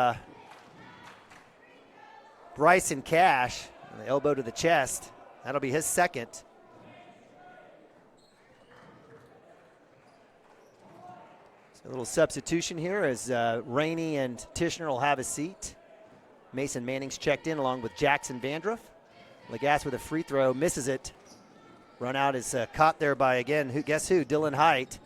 Bryson Cash. And the elbow to the chest. That'll be his second. A little substitution here as Rainey and Tishner will have a seat. Mason Manning's checked in along with Jackson Vandruff. Lagasse with a free throw, misses it. Run out is caught there by, again, guess who? Dylan Height.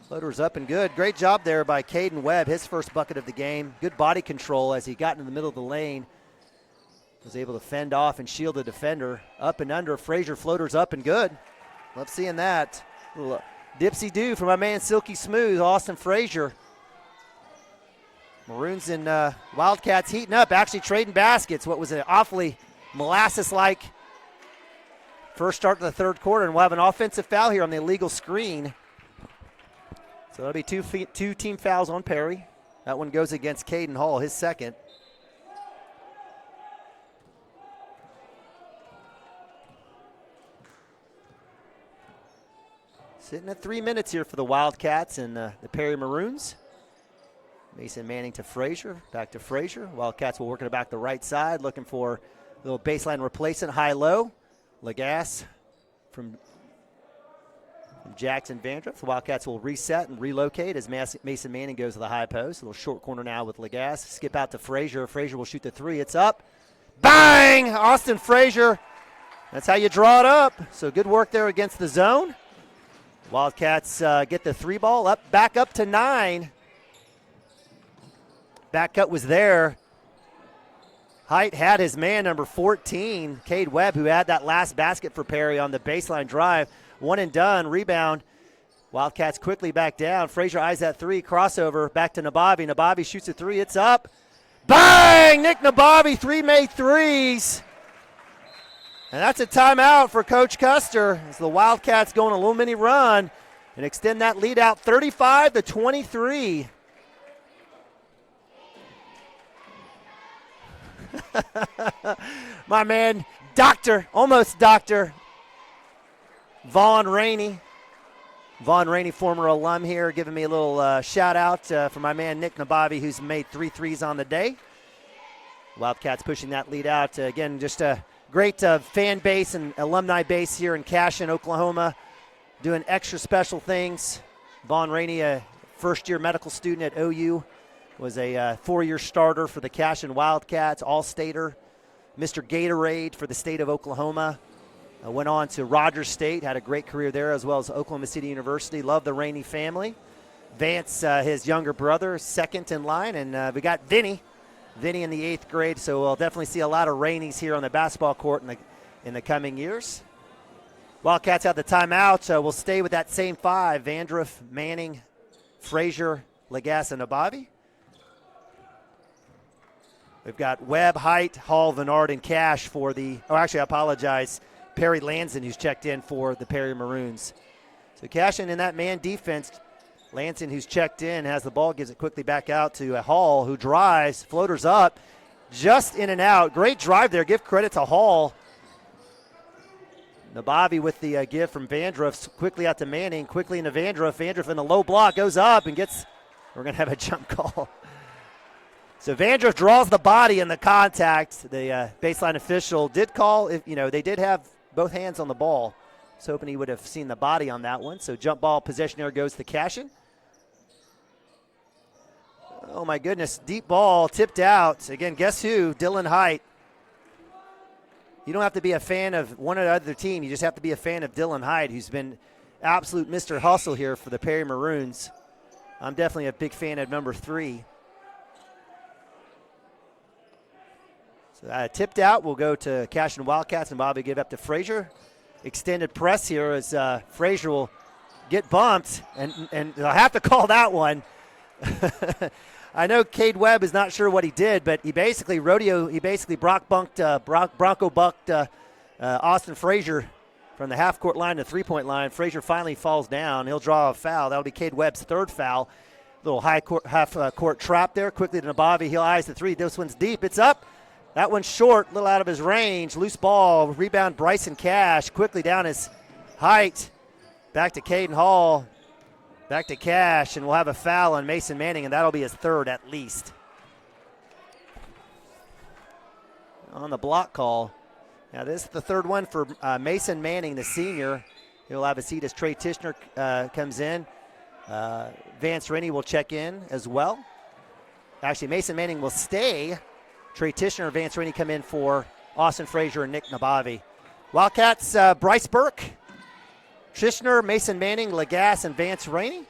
Floater's up and good. Great job there by Caden Webb, his first bucket of the game. Good body control as he got into the middle of the lane. Was able to fend off and shield the defender. Up and under. Frazier floater's up and good. Love seeing that. A little dipsy-do from my man Silky Smooth, Austin Frazier. Maroons and Wildcats heating up, actually trading baskets. What was an awfully molasses-like first start to the third quarter, and we'll have an offensive foul here on the illegal screen. So that'll be 2 team fouls on Perry. That one goes against Caden Hall, his second. Sitting at 3 minutes here for the Wildcats and the Perry Maroons. Mason Manning to Frazier, back to Frazier. Wildcats will work it back the right side, looking for a little baseline replacement, high-low. Lagasse from from Jackson Vandruff. The Wildcats will reset and relocate as Mason Manning goes to the high post. A little short corner now with Legas. Skip out to Frazier. Frazier will shoot the three. It's up. Bang! Austin Frazier. That's how you draw it up. So good work there against the zone. Wildcats get the three ball up, back up to 9. Back cut was there. Height had his man, number 14, Cade Webb, who had that last basket for Perry on the baseline drive. One and done, rebound. Wildcats quickly back down. Frazier eyes that three, crossover, back to Nabavi. Nabavi shoots a three, it's up. Bang! Nick Nabavi, 3 made threes. And that's a timeout for Coach Custer as the Wildcats go on a little mini run and extend that lead out 35-23. My man, almost Dr. Vaughn Rainey. Vaughn Rainey, former alum here, giving me a little shout out for my man Nick Nabavi, who's made 3 threes on the day. Wildcats pushing that lead out. Again, just a great fan base and alumni base here in Cashion, Oklahoma, doing extra special things. Vaughn Rainey, a first-year medical student at OU, was a 4-year starter for the Cashion Wildcats, all-stater, Mr. Gatorade for the state of Oklahoma. Went on to Rogers State, had a great career there, as well as Oklahoma City University. Love the Rainey family. Vance, his younger brother, second in line, and we got Vinny in the 8th grade, so we'll definitely see a lot of Raineys here on the basketball court in the coming years. Wildcats have the timeout. We'll stay with that same 5, Vandruff, Manning, Frazier, Legas, and Nabavi. We've got Webb, Height, Hall, Vennard, and Cash for the – oh, actually, I apologize. Perry Lanson, who's checked in for the Perry Maroons. So Cashion in that man defense. Lanson, who's checked in, has the ball, gives it quickly back out to Hall, who drives, floaters up, just in and out. Great drive there. Give credit to Hall. Nabavi with the give from Vandruff, quickly out to Manning, quickly into Vandruff. Vandruff in the low block, goes up and gets – we're going to have a jump call. So Vandruff draws the body in the contact. The baseline official did call, they did have both hands on the ball. I was hoping he would have seen the body on that one. So jump ball possession here goes to Cashion. Oh my goodness, deep ball tipped out. Again, guess who? Dylan Height. You don't have to be a fan of one or the other team. You just have to be a fan of Dylan Height, who's been absolute Mr. Hustle here for the Perry Maroons. I'm definitely a big fan of number 3. So tipped out, we'll go to Cashion Wildcats, and Bobby give up to Frazier. Extended press here as Frazier will get bumped, and I'll have to call that one. I know Cade Webb is not sure what he did, but he basically Bronco bucked Austin Frazier from the half-court line to three-point line. Frazier finally falls down. He'll draw a foul. That'll be Cade Webb's 3rd foul. Little half-court trap there. Quickly to Nabavi. He'll eyes the three. This one's deep. It's up. That one's short, a little out of his range. Loose ball, rebound Bryson Cash. Quickly down his Height. Back to Caden Hall. Back to Cash, and we'll have a foul on Mason Manning, and that'll be his 3rd at least. On the block call. Now this is the 3rd one for Mason Manning, the senior. He'll have a seat as Trey Tishner comes in. Vance Rennie will check in as well. Actually, Mason Manning will stay. Trey Tishner and Vance Rennie come in for Austin Frazier and Nick Nabavi. Wildcats, Bryce Burke, Tishner, Mason Manning, Legas, and Vance Rainey.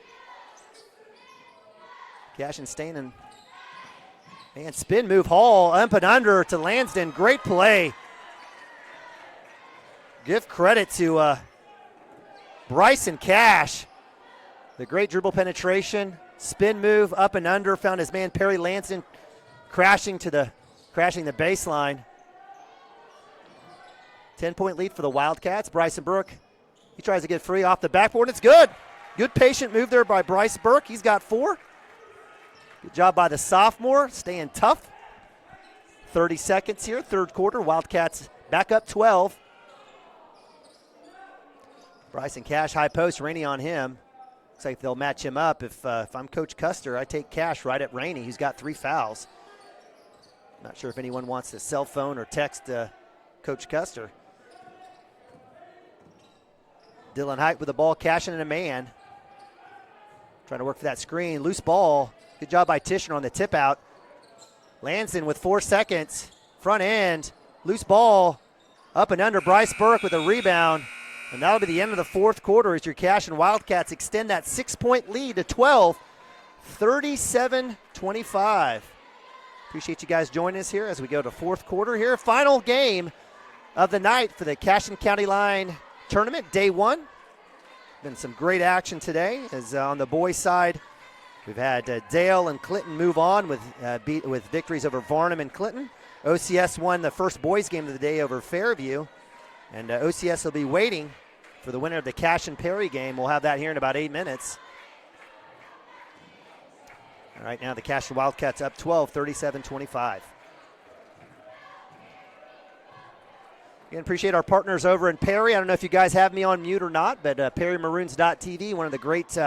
Cashion staying in. Man, spin move Hall, up and under to Lansden. Great play. Give credit to Bryson Cash. The great dribble penetration, spin move, up and under, found his man Perry Lansden crashing the baseline. 10-point lead for the Wildcats. Bryson Burke, he tries to get free off the backboard. It's good. Good patient move there by Bryce Burke. He's got 4. Good job by the sophomore, staying tough. 30 seconds here, 3rd quarter. Wildcats back up 12. Bryson Cash, high post, Rainey on him. Looks like they'll match him up. If I'm Coach Custer, I take Cash right at Rainey. He's got 3 fouls. Not sure if anyone wants to cell phone or text Coach Custer. Dylan Height with the ball, Cashion and a man. Trying to work for that screen. Loose ball. Good job by Tishner on the tip out. Lansden with 4 seconds. Front end. Loose ball. Up and under. Bryce Burke with a rebound. And that'll be the end of the fourth quarter as your Cashion Wildcats extend that 6-point lead to 12, 37-25. Appreciate you guys joining us here as we go to fourth quarter here. Final game of the night for the Cashion County Line Tournament, day one. Been some great action today as on the boys' side, we've had Dale and Clinton move on with victories over Varnum and Clinton. OCS won the first boys' game of the day over Fairview, and OCS will be waiting for the winner of the Cashion Perry game. We'll have that here in about 8 minutes. All right, now the Cashion Wildcats up 12, 37-25. Again, appreciate our partners over in Perry. I don't know if you guys have me on mute or not, but PerryMaroons.tv, one of the great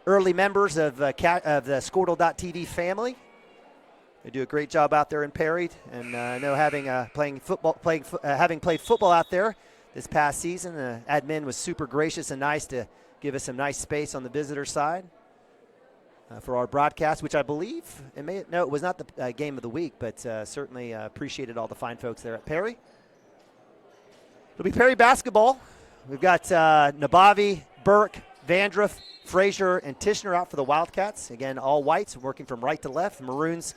early members of the Squirtle.tv family. They do a great job out there in Perry, and I know having played football out there this past season, the admin was super gracious and nice to give us some nice space on the visitor side for our broadcast, which I believe it was not the game of the week, but certainly appreciated all the fine folks there at Perry. It'll be Perry basketball. We've got Nabavi, Burke, Vandruff, Frazier, and Tishner out for the Wildcats. Again, all whites working from right to left. Maroons,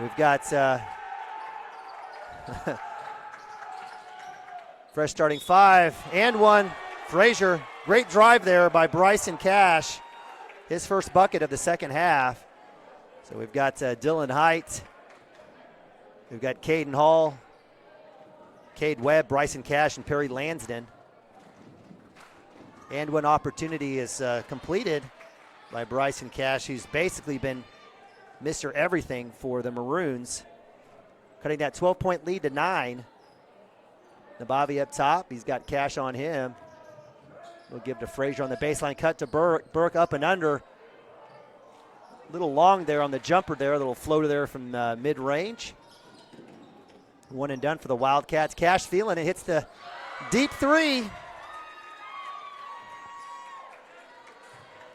we've got fresh starting 5 and 1. Frazier, great drive there by Bryson Cash. His first bucket of the second half. So we've got Dylan Height. We've got Caden Hall, Cade Webb, Bryson Cash, and Perry Lansden. And when opportunity is completed by Bryson Cash, who's basically been Mr. Everything for the Maroons, cutting that 12-point lead to 9. Nabavi up top. He's got Cash on him. We'll give to Frazier on the baseline cut to Burke. Burke up and under. A little long there on the jumper there. A little floater there from mid-range. One and done for the Wildcats. Cash feeling it. Hits the deep three.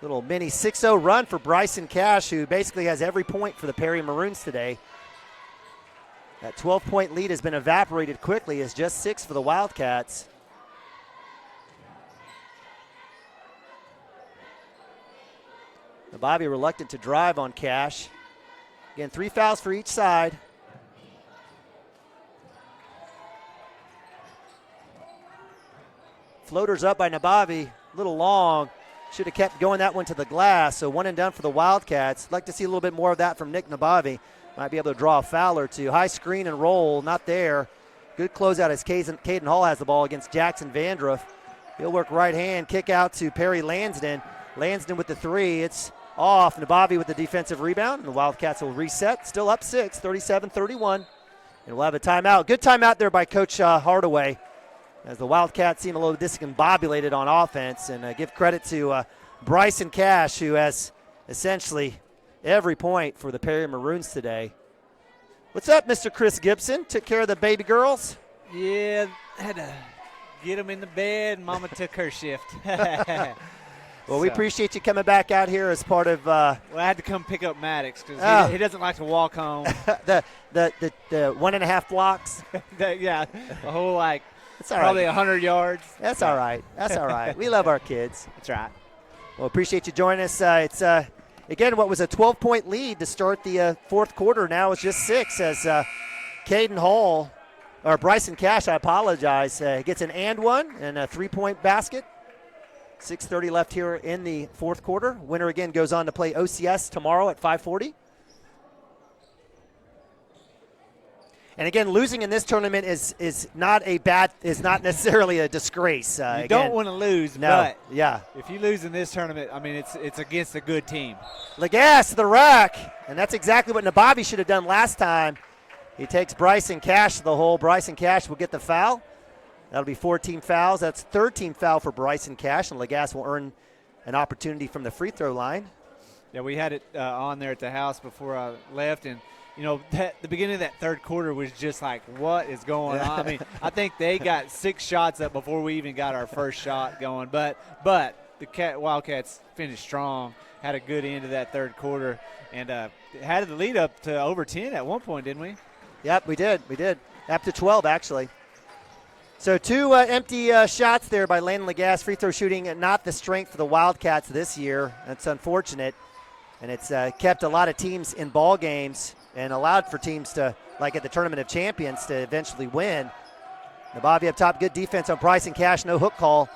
Little mini 6-0 run for Bryson Cash, who basically has every point for the Perry Maroons today. That 12-point lead has been evaporated quickly. It's just 6 for the Wildcats. Bobby reluctant to drive on Cash. Again, 3 fouls for each side. Floaters up by Nabavi, a little long. Should have kept going that one to the glass. So one and done for the Wildcats. Like to see a little bit more of that from Nick Nabavi. Might be able to draw a foul or two. High screen and roll, not there. Good closeout as Caden Hall has the ball against Jackson Vandruff. He'll work right hand, kick out to Perry Lansden. Lansden with the 3. It's off. Nabavi with the defensive rebound. And the Wildcats will reset. Still up 6, 37-31. And we'll have a timeout. Good timeout there by Coach Hardaway, as the Wildcats seem a little discombobulated on offense. And give credit to Bryson Cash, who has essentially every point for the Perry Maroons today. What's up, Mr. Chris Gibson? Took care of the baby girls? Yeah, had to get them in the bed. Mama took her shift. Well, we appreciate you coming back out here as part of well, I had to come pick up Maddox because he doesn't like to walk home. the 1.5 blocks? Yeah, the whole That's all probably right. 100 yards. That's all right. That's all right. We love our kids. That's right. Well, appreciate you joining us. It's again, what was a 12-point lead to start the fourth quarter. Now it's just 6 as Caden Hall, or Bryson Cash, I apologize, gets an and one and a 3-point basket. 6:30 left here in the fourth quarter. Winner again goes on to play OCS tomorrow at 5:40. And again, losing in this tournament is not necessarily a disgrace. You don't want to lose, no, but yeah, if you lose in this tournament, I mean, it's against a good team. Lagasse to the rack, and that's exactly what Nabavi should have done last time. He takes Bryson Cash to the hole. Bryson Cash will get the foul. That'll be 14 fouls. That's 13 foul for Bryson Cash, and Lagasse will earn an opportunity from the free throw line. Yeah, we had it on there at the house before I left, and the beginning of that third quarter was just like, what is going on? I mean, I think they got 6 shots up before we even got our first shot going. But the Wildcats finished strong, had a good end of that third quarter, and had the lead up to over 10 at one point, didn't we? Yep, we did. Up to 12, actually. So 2 empty shots there by Landon Lagasse. Free throw shooting, not the strength for the Wildcats this year. That's unfortunate. And it's kept a lot of teams in ball games and allowed for teams to, like at the Tournament of Champions, to eventually win. Nabavi up top, good defense on Bryson Cash, no hook call.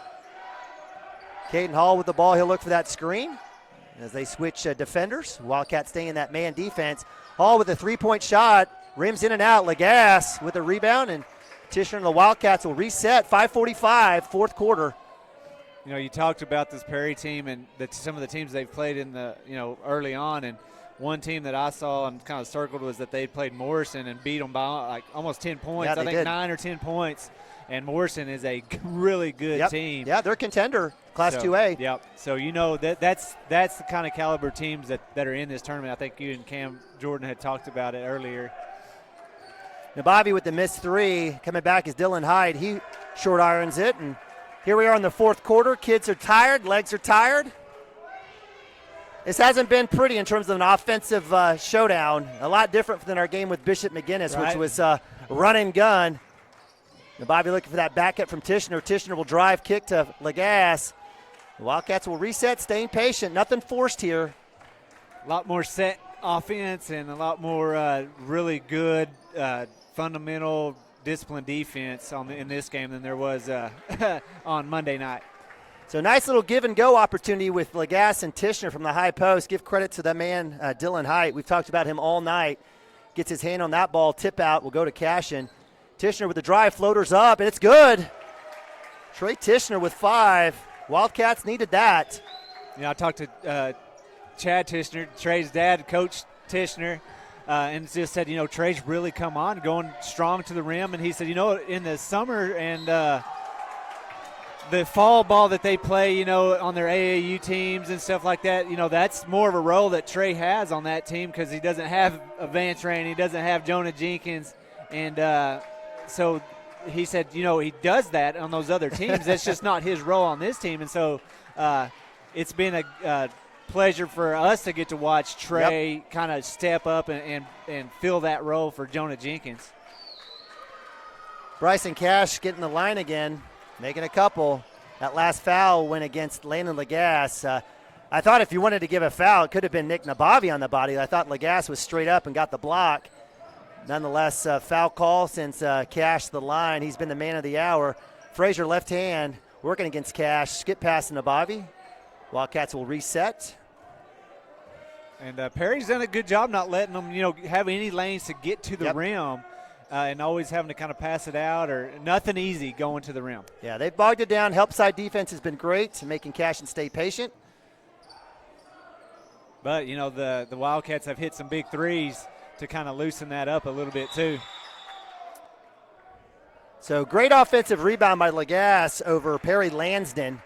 Caden Hall with the ball, he'll look for that screen as they switch defenders. Wildcats staying in that man defense. Hall with a 3-point shot, rims in and out. Lagasse with a rebound, and Tishner and the Wildcats will reset. 5:45, fourth quarter. You talked about this Perry team and some of the teams they've played in the, early on. And one team that I saw and kind of circled was that they played Morrison and beat them by like almost 10 points. Yeah, I think did. 9 or 10 points. And Morrison is a really good team. Yeah, they're a contender, Class 2A. Yep. So that's the kind of caliber teams that are in this tournament. I think you and Cam Jordan had talked about it earlier. Nabavi with the missed 3. Coming back is Dylan Hyde. He short irons it, and here we are in the fourth quarter. Kids are tired, legs are tired. This hasn't been pretty in terms of an offensive showdown. A lot different than our game with Bishop McGinnis, which was run and gun. Nabavi looking for that back up from Tishner. Tishner will drive, kick to Lagasse. The Wildcats will reset, staying patient. Nothing forced here. A lot more set offense and a lot more really good fundamental disciplined defense in this game than there was on Monday night. So nice little give and go opportunity with Lagasse and Tishner from the high post. Give credit to the man, Dylan Hyde. We've talked about him all night. Gets his hand on that ball, tip out, will go to Cashion. Tishner with the drive, floaters up, and it's good. Trey Tishner with 5. Wildcats needed that. I talked to Chad Tishner, Trey's dad, Coach Tishner, and just said, Trey's really come on, going strong to the rim. And he said, in the summer and the fall ball that they play, on their AAU teams and stuff like that, that's more of a role that Trey has on that team because he doesn't have a Vance Rain, he doesn't have Jonah Jenkins. And so he said, he does that on those other teams. That's just not his role on this team. And so it's been a pleasure for us to get to watch Trey kind of step up and fill that role for Jonah Jenkins. Bryson Cash getting the line again, making a couple. That last foul went against Landon Lagasse. I thought if you wanted to give a foul, it could have been Nick Nabavi on the body. I thought Lagasse was straight up and got the block. Nonetheless, foul call since Cash the line. He's been the man of the hour. Frazier left hand working against Cash. Skip pass to Nabavi. Wildcats will reset. And Perry's done a good job not letting them, have any lanes to get to the rim and always having to kind of pass it out or nothing easy going to the rim. Yeah, they've bogged it down. Help side defense has been great, making Cashion stay patient. But, the Wildcats have hit some big threes to kind of loosen that up a little bit too. So great offensive rebound by Lagasse over Perry Lansden.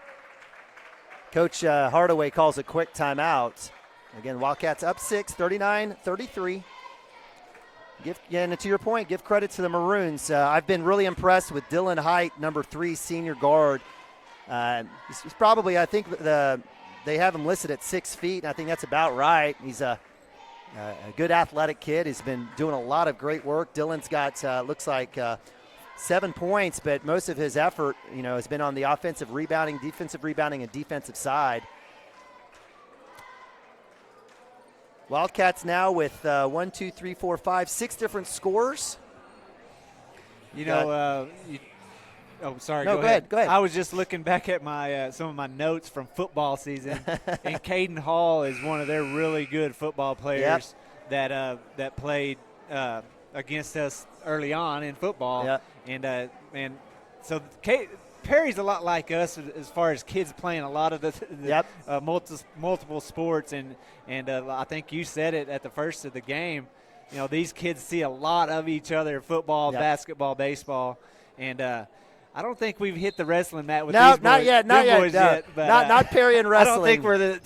Coach Hardaway calls a quick timeout. Again, Wildcats up 6, 39-33. And to your point, give credit to the Maroons. I've been really impressed with Dylan Height, number 3 senior guard. He's probably, I think they have him listed at 6 feet, and I think that's about right. He's a good athletic kid. He's been doing a lot of great work. Dylan's got, looks like 7 points, but most of his effort, has been on the offensive rebounding, defensive rebounding, and defensive side. Wildcats now with 6 different scores. Sorry. No, go ahead. I was just looking back at my some of my notes from football season, and Caden Hall is one of their really good football players that played against us early on in football. And so Perry's a lot like us as far as kids playing a lot of the multiple sports, and I think you said it at the first of the game. These kids see a lot of each other: football, basketball, baseball, and I don't think we've hit the wrestling mat with No, these boys. not yet. Not boys yet. yet, but, not Perry and wrestling. I don't think we're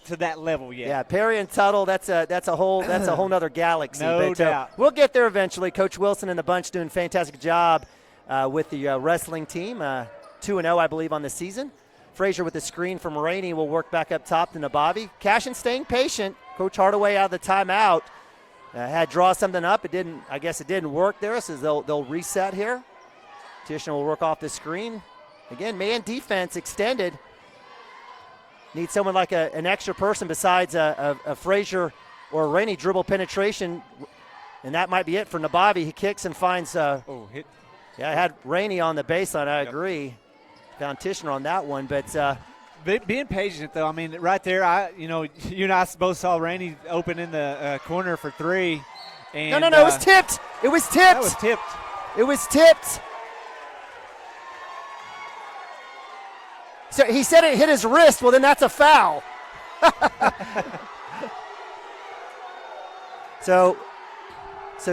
to that level yet. Yeah, Perry and Tuttle. That's a whole nother galaxy. No but, doubt. We'll get there eventually. Coach Wilson and the bunch doing a fantastic job with the wrestling team. 2-0, I believe, on the season. Frazier with the screen from Rainey will work back up top to Nabavi. Cashion staying patient. Coach Hardaway out of the timeout. Had draw something up. I guess it didn't work there, so they'll reset here. Tishner will work off the screen. Again, man defense extended. Need someone like an extra person besides a Frazier or a Rainey dribble penetration, and that might be it for Nabavi. He kicks and finds. Hit. Yeah, I had Rainey on the baseline. I agree. Found Tishner on that one, but. Being patient, though, I mean, right there, you and I both saw Rainey open in the corner for three. And, No, it was tipped. It was tipped. That was tipped. It was tipped. So he said it hit his wrist. Well, then that's a foul. So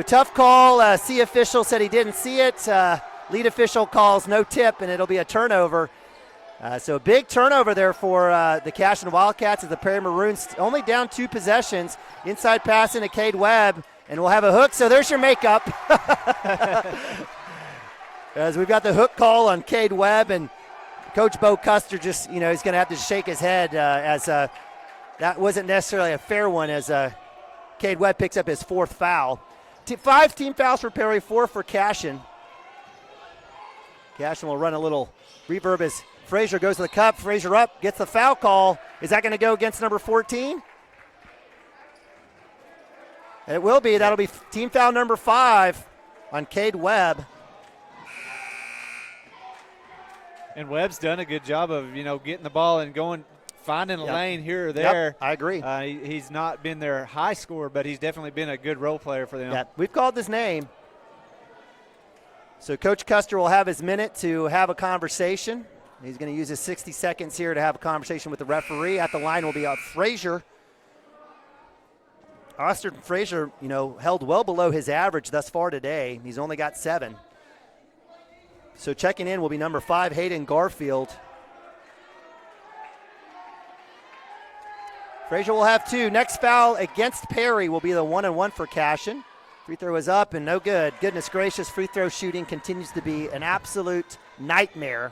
tough call. C official said he didn't see it. Lead official calls no tip, and it'll be a turnover. So a big turnover there for the Cashion Wildcats as the Perry Maroons only down 2 possessions. Inside pass into Cade Webb, and we'll have a hook. So there's your makeup. As we've got the hook call on Cade Webb, and Coach Bo Custer just, he's going to have to shake his head as that wasn't necessarily a fair one as Cade Webb picks up his 4th foul. 5 team fouls for Perry, 4 for Cashion. Cashion will run a little reverb as Frazier goes to the cup. Frazier up, gets the foul call. Is that going to go against number 14? It will be. That'll be team foul number 5 on Cade Webb. And Webb's done a good job of, getting the ball and finding a lane here or there. Yep, I agree. He's not been their high scorer, but he's definitely been a good role player for them. Yeah, we've called his name. So Coach Custer will have his minute to have a conversation. He's going to use his 60 seconds here to have a conversation with the referee. At the line will be Frazier. Austin Frazier, held well below his average thus far today. He's only got 7. So checking in will be number 5, Hayden Garfield. Frazier will have 2. Next foul against Perry will be the 1-and-1 for Cashion. Free throw is up and no good. Goodness gracious, free throw shooting continues to be an absolute nightmare.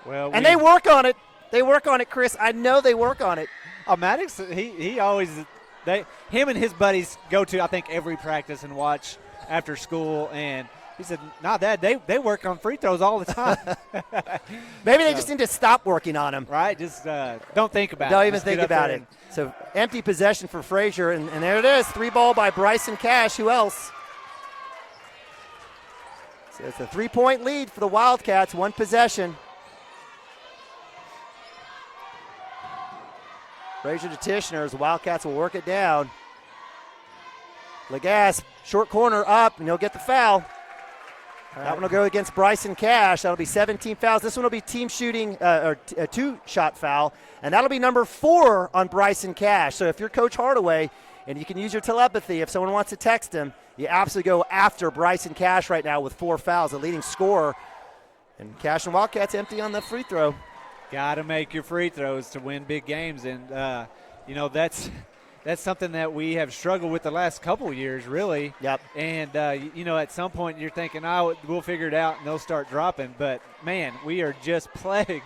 Well, and they work on it. They work on it, Chris. I know they work on it. Maddox, he always him and his buddies go to, I think, every practice and watch after school, and he said, "Nah, Dad, they work on free throws all the time." Maybe they just need to stop working on them. Right? Just don't think about it. Don't even think about it. So empty possession for Frazier, and there it is. 3 ball by Bryson Cash. Who else? So it's a 3-point lead for the Wildcats. 1 possession. Frazier to Tishner as the Wildcats will work it down. Lagasse, short corner up, and he'll get the foul. That one will go against Bryson Cash. That'll be 17 fouls. This one will be team shooting, or a 2-shot foul, and that'll be number 4 on Bryson Cash. So if you're Coach Hardaway, and you can use your telepathy, if someone wants to text him, you absolutely go after Bryson Cash right now with 4 fouls, the leading scorer. And Cash and Wildcats empty on the free throw. Got to make your free throws to win big games, and that's something that we have struggled with the last couple years, really. Yep. And at some point you're thinking, we'll figure it out, and they'll start dropping. But man, we are just plagued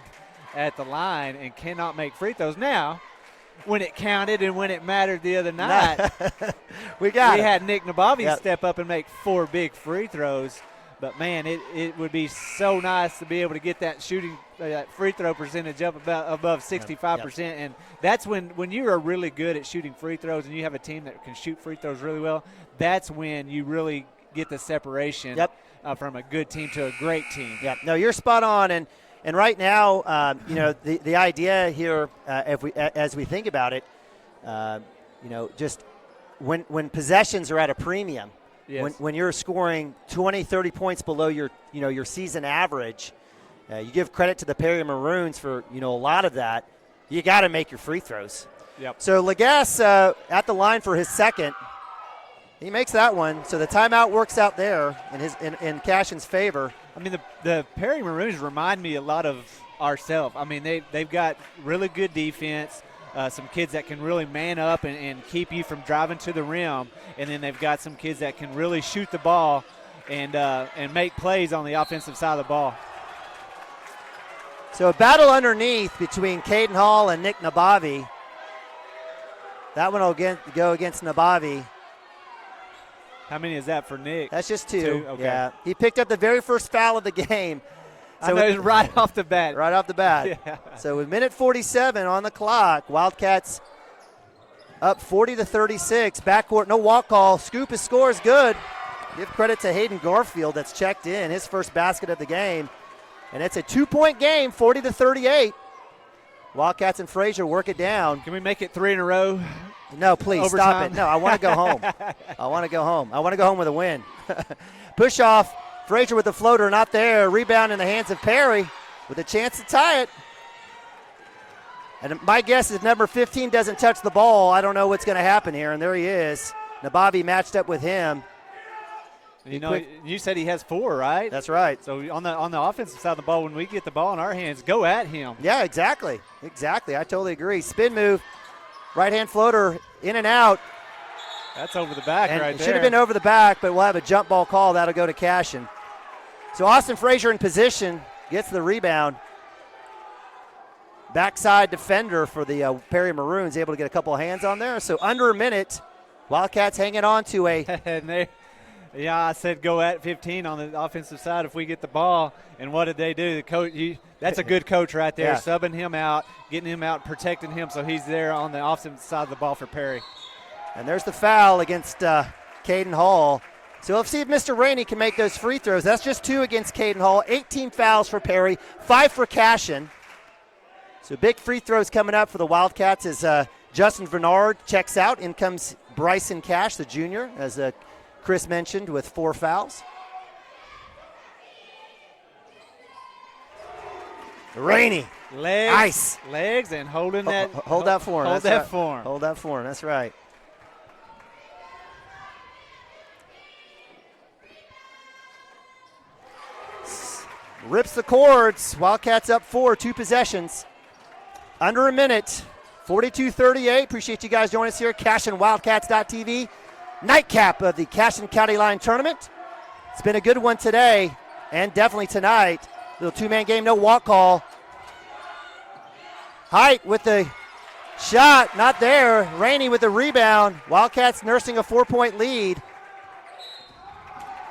at the line and cannot make free throws. Now, when it counted and when it mattered the other night, we had Nick Nabavi step up and make 4 big free throws. But, man, it would be so nice to be able to get that shooting that free throw percentage up above 65%. Yep. And that's when you are really good at shooting free throws and you have a team that can shoot free throws really well, that's when you really get the separation from a good team to a great team. Yep. No, you're spot on. And right now, the idea here, as we think about it, just when possessions are at a premium, yes. when you're scoring 20, 30 points below your season average, you give credit to the Perry Maroons for a lot of that. You got to make your free throws. Yep. So Lagasse at the line for his second. He makes that one, so the timeout works out there in Cashion's favor. I mean, the Perry Maroons remind me a lot of ourselves. I mean, they've got really good defense, some kids that can really man up and keep you from driving to the rim, and then they've got some kids that can really shoot the ball and make plays on the offensive side of the ball. So a battle underneath between Caden Hall and Nick Nabavi. That one will go against Nabavi. How many is that for Nick? That's just two. Okay. Yeah. He picked up the very first foul of the game. So I know, right off the bat. Right off the bat. Yeah. So with minute 47 on the clock, Wildcats up 40-36. Backcourt, no walk call. Scoop, his score is good. Give credit to Hayden Garfield that's checked in, his first basket of the game. And it's a 2-point game, 40-38. Wildcats and Frazier work it down. Can we make it 3 in a row? No, please, Overtime? stop it. No, I want to go home. I want to go home. I want to go home with a win. Push off. Frazier with the floater, not there. Rebound in the hands of Perry with a chance to tie it. And my guess is number 15 doesn't touch the ball. I don't know what's going to happen here. And there he is. Nabavi matched up with him. You know, you said he has 4, right? That's right. So on the offensive side of the ball, when we get the ball in our hands, go at him. Yeah, exactly. Exactly. I totally agree. Spin move, right-hand floater, in and out. That's over the back And right it there. should have been over the back, but we'll have a jump ball call. That'll go to Cashion. So Austin Frazier in position, gets the rebound. Backside defender for the Perry Maroons, able to get a couple of hands on there. So under a minute, Wildcats hanging on to a and they, yeah, I said go at 15 on the offensive side if we get the ball. And what did they do? The coach, that's a good coach right there, Yeah. subbing him out, getting him out, protecting him so he's there on the offensive side of the ball for Perry. And there's the foul against Caden Hall. So let's see if Mr. Rainey can make those free throws. That's just 2 against Caden Hall. 18 fouls for Perry, 5 for Cashion. So big free throws coming up for the Wildcats as Justin Bernard checks out. In comes Bryson Cash, the junior, as Chris mentioned, with 4 fouls. Rainey. Legs, Ice. legs, and holding that. Hold that for him. Hold That's that right. for him. Hold that for him. That's right. Rips the cords. Wildcats up 4, 2 possessions. Under a minute. 42-38. Appreciate you guys joining us here. CashionWildcats.tv. Nightcap of the Cashion County Line Tournament. It's been a good one today and definitely tonight. Little 2-man game, no walk call. Height with the shot, not there. Rainey with the rebound. Wildcats nursing a 4-point lead.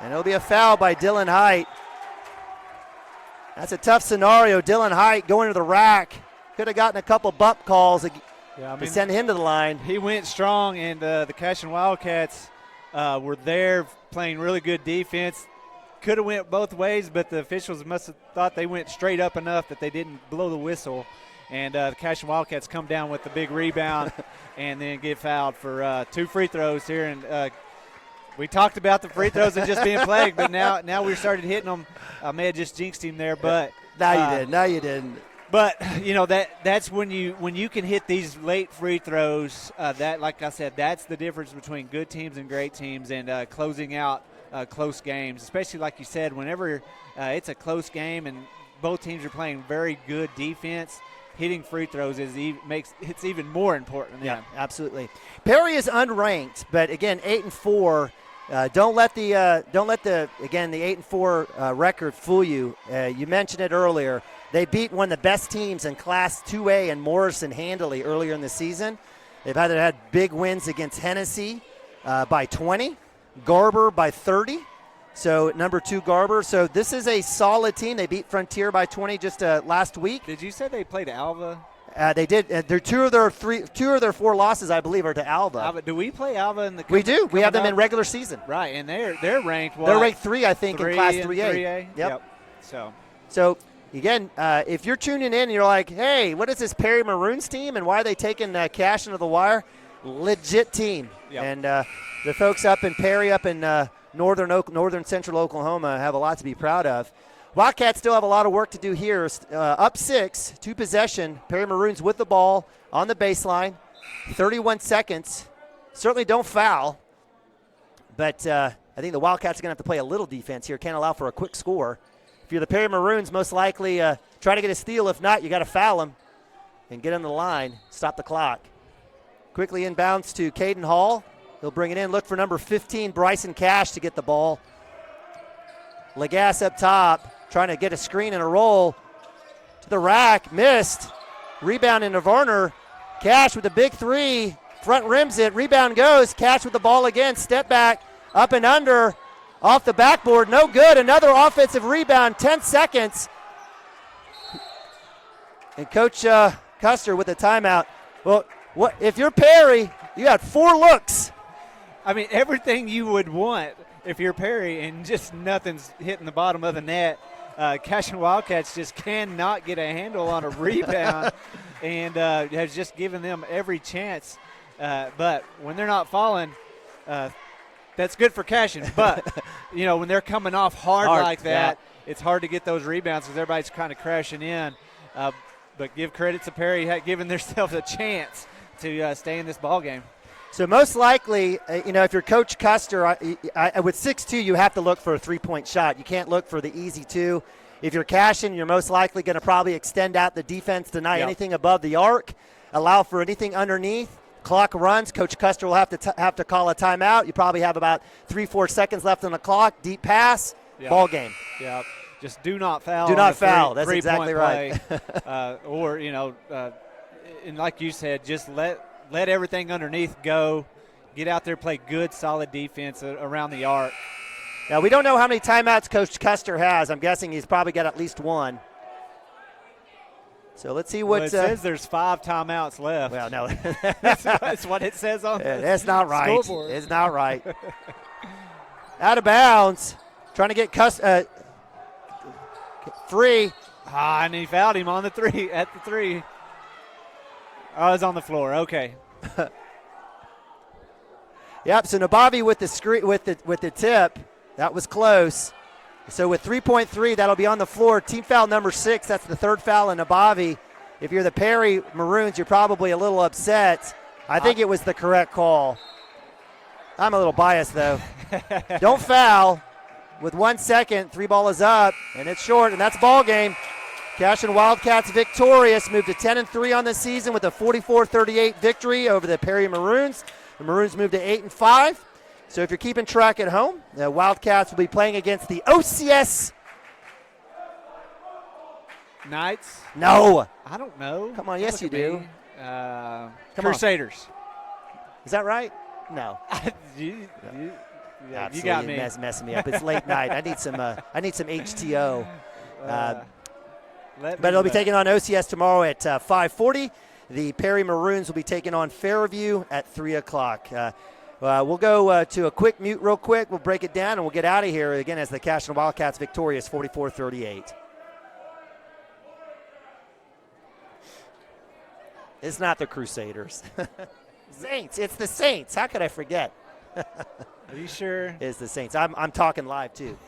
And it'll be a foul by Dylan Height. That's a tough scenario. Dylan Height going to the rack. Could have gotten a couple bump calls to send him to the line. He went strong, and the Cashion Wildcats were there playing really good defense. Could have went both ways, but the officials must have thought they went straight up enough that they didn't blow the whistle. And the Cashion Wildcats come down with the big rebound and then get fouled for 2 free throws here. And we talked about the free throws and just being plagued, but now we started hitting them. I may have just jinxed him there, but Now you didn't. But you know that's when you can hit these late free throws. That, like I said, that's the difference between good teams and great teams, and closing out close games. Especially like you said, whenever it's a close game and both teams are playing very good defense, hitting free throws makes it's even more important. Yeah, absolutely. Perry is unranked, but again, 8-4. Don't let the 8-4 record fool you. You mentioned it earlier. They beat one of the best teams in Class 2A and Morrison handily earlier in the season. They've had big wins against Hennessy by 20, Garber by 30. So number 2 Garber. So this is a solid team. They beat Frontier by 20 just last week. Did you say they played Alva? They did. Two of their 4 losses, I believe, are to Alva. Do we play Alva in the? We do. We have them in regular season. Right, and they're ranked. What? They're ranked 3, I think, 3 in Class and 3A. 3A? Yep. So again, if you're tuning in and you're like, hey, what is this Perry Maroons team and why are they taking Cashion to the wire? Legit team. Yep. And the folks up in Perry, up in northern central Oklahoma, have a lot to be proud of. Wildcats still have a lot of work to do here. Up 6, 2 possession. Perry Maroons with the ball on the baseline. 31 seconds. Certainly don't foul. but I think the Wildcats are going to have to play a little defense here. Can't allow for a quick score. If you're the Perry Maroons, most likely try to get a steal. If not, you got to foul them and get on the line, stop the clock. Quickly inbounds to Caden Hall. He'll bring it in. Look for number 15, Bryson Cash, to get the ball. Lagasse up top, trying to get a screen and a roll to the rack. Missed. Rebound into Varner. Cash with a big three. Front rims it. Rebound goes. Cash with the ball again. Step back. Up and under. Off the backboard. No good. Another offensive rebound. 10 seconds. And Coach Custer with a timeout. Well, what if you're Perry, you had 4 looks. I mean, everything you would want if you're Perry, and just nothing's hitting the bottom of the net. Cashion Wildcats just cannot get a handle on a rebound and has just given them every chance. But when they're not falling, that's good for Cashion. But, when they're coming off hard like that, it's hard to get those rebounds because everybody's kind of crashing in. But give credit to Perry giving themselves a chance to stay in this ball game. So most likely, if you're Coach Custer, with 6'2", you have to look for a three-point shot. You can't look for the easy two. If you're Cashion, you're most likely going to probably extend out the defense tonight. Yep. Anything above the arc, allow for anything underneath. Clock runs. Coach Custer will have to call a timeout. You probably have about 3-4 seconds left on the clock. Deep pass, ball game. Yeah. Just do not foul. Do not foul. That's exactly right. Or and like you said, just let everything underneath go. Get out there, play good, solid defense around the arc. Now, we don't know how many timeouts Coach Custer has. I'm guessing he's probably got at least one. So let's see what. It says there's 5 timeouts left. Well, no. That's what it says on the That's not right. scoreboard. It's not right. Out of bounds. Trying to get free. And he fouled him on the 3, at the 3. Oh, it's on the floor. Okay. Yep. So Nabavi with the screen with the tip. That was close. So with 3.3, that'll be on the floor. Team foul number 6. That's the 3rd foul in Nabavi. If you're the Perry Maroons, you're probably a little upset. I think it was the correct call. I'm a little biased though. Don't foul. With 1 second, 3 ball is up, and it's short, and that's ball game. Cashion Wildcats victorious, moved to 10-3 on the season with a 44-38 victory over the Perry Maroons. The Maroons moved to 8-5. So if you're keeping track at home, the Wildcats will be playing against the OCS Knights? No. I don't know. Come on, yes you do. Crusaders. Is that right? No. you Absolutely got me. Messing me up. It's late night. I need some HTO. But it'll be taking on OCS tomorrow at 5:40. The Perry Maroons will be taking on Fairview at 3 o'clock. We'll go to a quick mute real quick. We'll break it down, and we'll get out of here again as the Cashion Wildcats victorious 44-38. It's not the Crusaders. Saints. It's the Saints. How could I forget? Are you sure? It's the Saints. I'm talking live, too.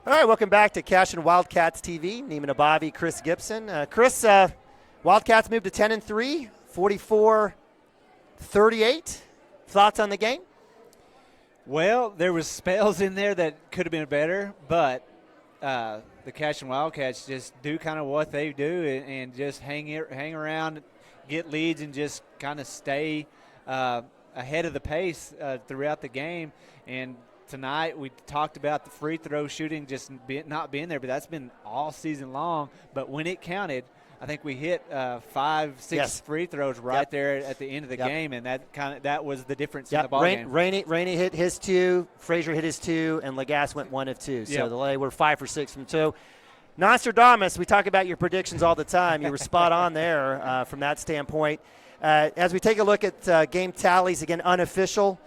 All right, welcome back to Cashion Wildcats TV. Neiman Abavi, Chris Gibson. Chris, Wildcats moved to 10-3, 44-38. Thoughts on the game? Well, there was spells in there that could have been better, but the Cashion Wildcats just do kind of what they do and just hang around, get leads, and just kind of stay ahead of the pace throughout the game. And tonight we talked about the free throw shooting just not being there, but that's been all season long. But when it counted, I think we hit 5-6 free throws right there at the end of the game, and that was the difference in the ball game. Rainey hit his 2, Frazier hit his 2, and Lagasse went 1 of 2. So they were 5 for 6 from 2. Nostradamus, we talk about your predictions all the time. You were spot on there from that standpoint. As we take a look at game tallies, again, unofficial.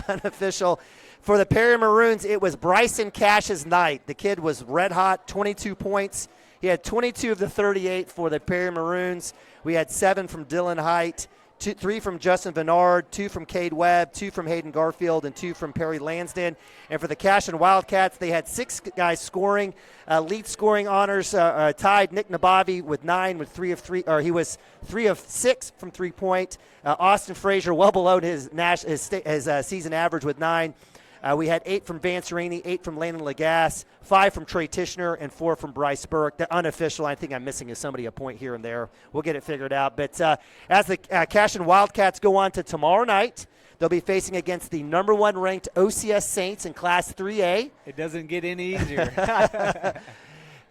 Unofficial. For the Perry Maroons, it was Bryson Cash's night. The kid was red hot, 22 points. He had 22 of the 38 for the Perry Maroons. We had 7 from Dylan Height, 3 from Justin Vennard, 2 from Cade Webb, 2 from Hayden Garfield, and 2 from Perry Lansden. And for the Cashion Wildcats, they had 6 guys scoring. Lead scoring honors tied Nick Nabavi with 9 with 3 of 3, or he was 3 of 6 from 3-point. Austin Frazier well below his season average with 9. We had 8 from Vance Rainey, 8 from Landon Lagasse, 5 from Trey Tishner, and 4 from Bryce Burke. The unofficial, I think I'm missing somebody a point here and there. We'll get it figured out. But as the Cashion Wildcats go on to tomorrow night, they'll be facing against the number 1 ranked OCS Saints in Class 3A. It doesn't get any easier.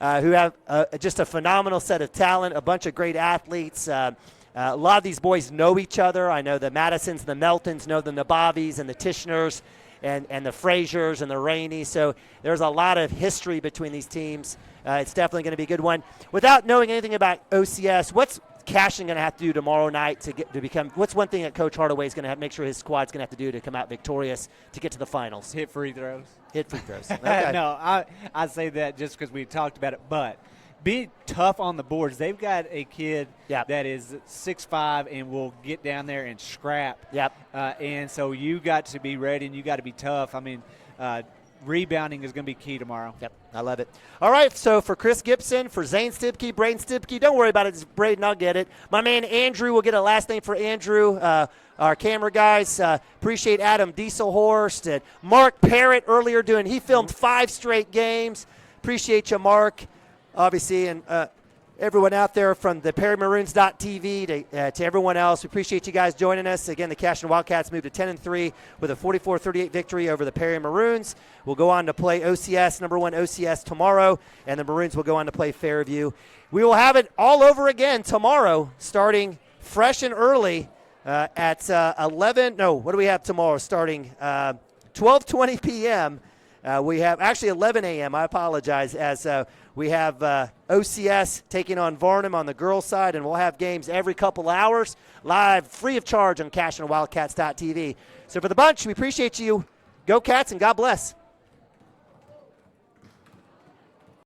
Who have just a phenomenal set of talent, a bunch of great athletes. A lot of these boys know each other. I know the Madisons and the Meltons know the Nabavis and the Tishners and the Fraziers and the Rainey. So there's a lot of history between these teams. It's definitely going to be a good one. Without knowing anything about OCS, what's Cashion going to have to do tomorrow night to become? What's one thing that Coach Hardaway is going to have make sure his squad's going to have to do to come out victorious to get to the finals? Hit free throws. Hit free throws. Okay. No, I say that just because we talked about it, but be tough on the boards. They've got a kid that is 6'5" and will get down there and scrap. Yep. And so you got to be ready and you got to be tough. I mean, rebounding is going to be key tomorrow. Yep, I love it. All right, so for Chris Gibson, for Zane Stibke, Braden Stibke, don't worry about it. It's Braden, I'll get it. My man Andrew, we'll get a last name for Andrew. Our camera guys, appreciate Adam Dieselhorst and Mark Parrott earlier he filmed 5 straight games. Appreciate you, Mark. Obviously, and everyone out there from the PerryMaroons.tv to everyone else, we appreciate you guys joining us. Again, the Cashion Wildcats moved to 10-3 with a 44-38 victory over the Perry Maroons. We'll go on to play OCS, number 1 OCS tomorrow, and the Maroons will go on to play Fairview. We will have it all over again tomorrow, starting fresh and early at 11. No, what do we have tomorrow? Starting 12:20 p.m. We have actually 11 a.m. I apologize, as we have OCS taking on Varnum on the girls' side, and we'll have games every couple hours, live, free of charge on CashionWildcats.tv. So for the bunch, we appreciate you. Go Cats, and God bless.